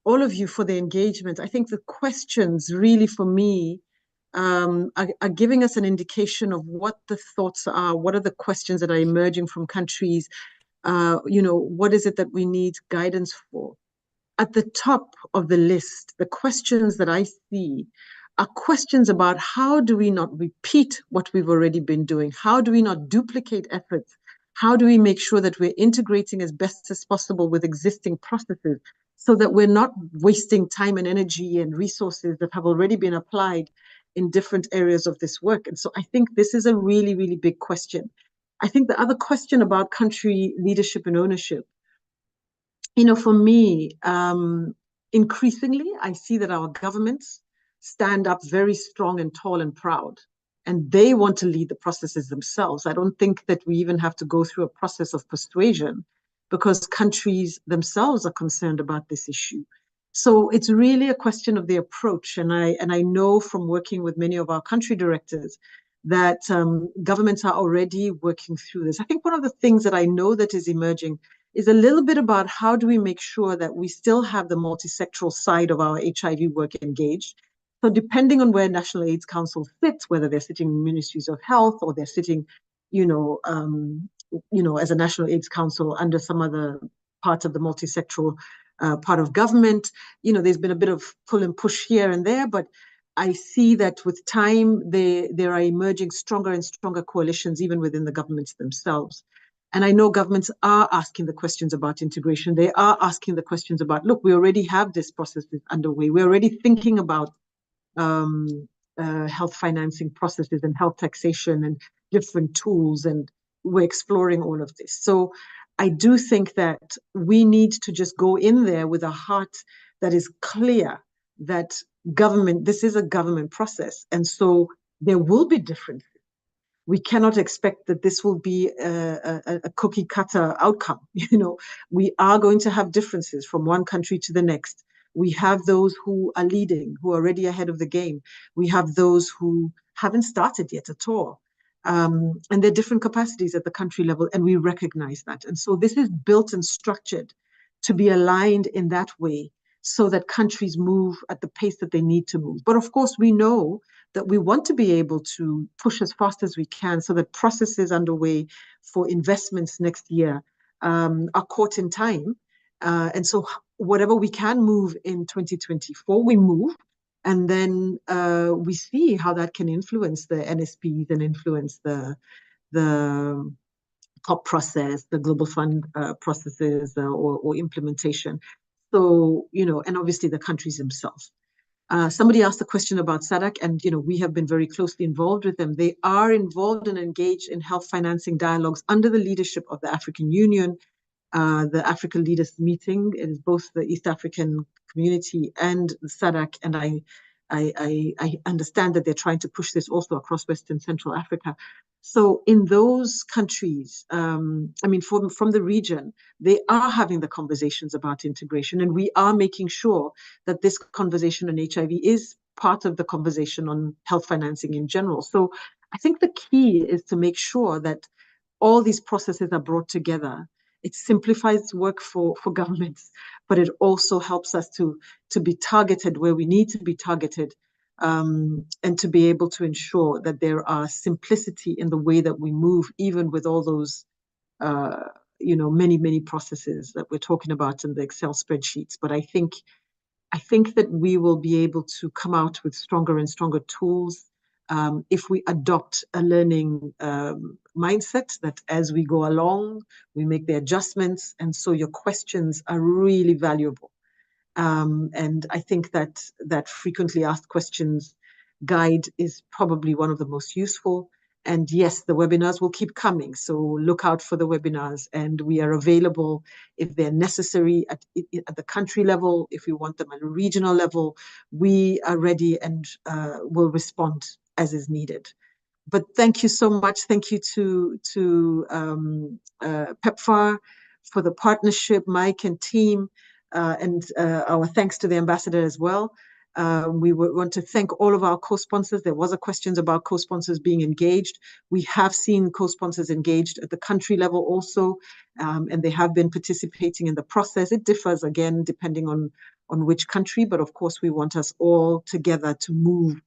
all of you for the engagement. I think the questions really, for me, are giving us an indication of what the thoughts are, what are the questions that are emerging from countries, what is it that we need guidance for. At the top of the list, the questions that I see are questions about how do we not repeat what we've already been doing? How do we not duplicate efforts? How do we make sure that we're integrating as best as possible with existing processes so that we're not wasting time and energy and resources that have already been applied in different areas of this work? And so I think this is a really, really big question. I think the other question about country leadership and ownership, for me, increasingly, I see that our governments stand up very strong and tall and proud, and they want to lead the processes themselves. I don't think that we even have to go through a process of persuasion, because countries themselves are concerned about this issue. So it's really a question of the approach. And I know from working with many of our country directors that governments are already working through this. I think one of the things that I know that is emerging is a little bit about how do we make sure that we still have the multisectoral side of our HIV work engaged. So depending on where National AIDS Council sits, whether they're sitting in ministries of health or they're sitting, as a National AIDS Council under some other part of the multisectoral part of government, there's been a bit of pull and push here and there, but I see that with time, there are emerging stronger and stronger coalitions, even within the governments themselves. And I know governments are asking the questions about integration. They are asking the questions about, look, we already have this process underway. We're already thinking about health financing processes and health taxation and different tools, and we're exploring all of this. So I do think that we need to just go in there with a heart that is clear that this is a government process. And so there will be differences. We cannot expect that this will be a cookie cutter outcome. We are going to have differences from one country to the next. We have those who are leading, who are already ahead of the game. We have those who haven't started yet at all. And there are different capacities at the country level, and we recognize that. And so this is built and structured to be aligned in that way so that countries move at the pace that they need to move. But of course, we know that we want to be able to push as fast as we can so that processes underway for investments next year are caught in time. And so whatever we can move in 2024, we move. And then we see how that can influence the NSPs and influence the COP process, the Global Fund processes or implementation. So, and obviously the countries themselves. Somebody asked a question about SADC, and we have been very closely involved with them. They are involved and engaged in health financing dialogues under the leadership of the African Union. The African Leaders Meeting is both the East African community and the SADC, and I understand that they're trying to push this also across West and Central Africa. So in those countries, from the region, they are having the conversations about integration, and we are making sure that this conversation on HIV is part of the conversation on health financing in general. So I think the key is to make sure that all these processes are brought together. It simplifies work for governments, but it also helps us to be targeted where we need to be targeted, and to be able to ensure that there are simplicity in the way that we move, even with all those, many processes that we're talking about in the Excel spreadsheets. But I think that we will be able to come out with stronger and stronger tools if we adopt a learning mindset, that as we go along, we make the adjustments. And so your questions are really valuable. And I think that frequently asked questions guide is probably one of the most useful. And yes, the webinars will keep coming. So look out for the webinars, and we are available if they're necessary at the country level. If you want them at a regional level, we are ready and will respond as is needed. But thank you so much. Thank you to PEPFAR for the partnership, Mike and team, and our thanks to the ambassador as well. We want to thank all of our co-sponsors. There was a question about co-sponsors being engaged. We have seen co-sponsors engaged at the country level also, and they have been participating in the process. It differs again depending on which country, but of course we want us all together to move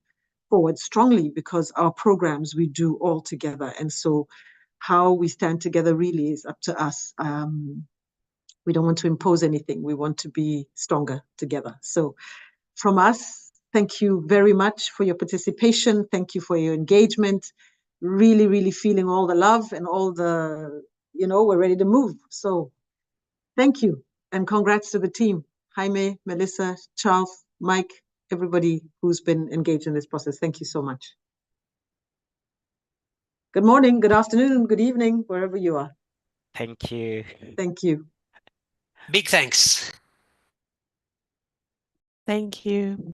forward strongly, because our programs we do all together, and so how we stand together really is up to us. We don't want to impose anything. We want to be stronger together. So from us, thank you very much for your participation. Thank you for your engagement. Really feeling all the love and all the, we're ready to move. So thank you, and congrats to the team. Jaime, Melissa, Charles, Mike, everybody who's been engaged in this process. Thank you so much. Good morning, good afternoon, good evening, wherever you are. Thank you. Thank you. Big thanks. Thank you.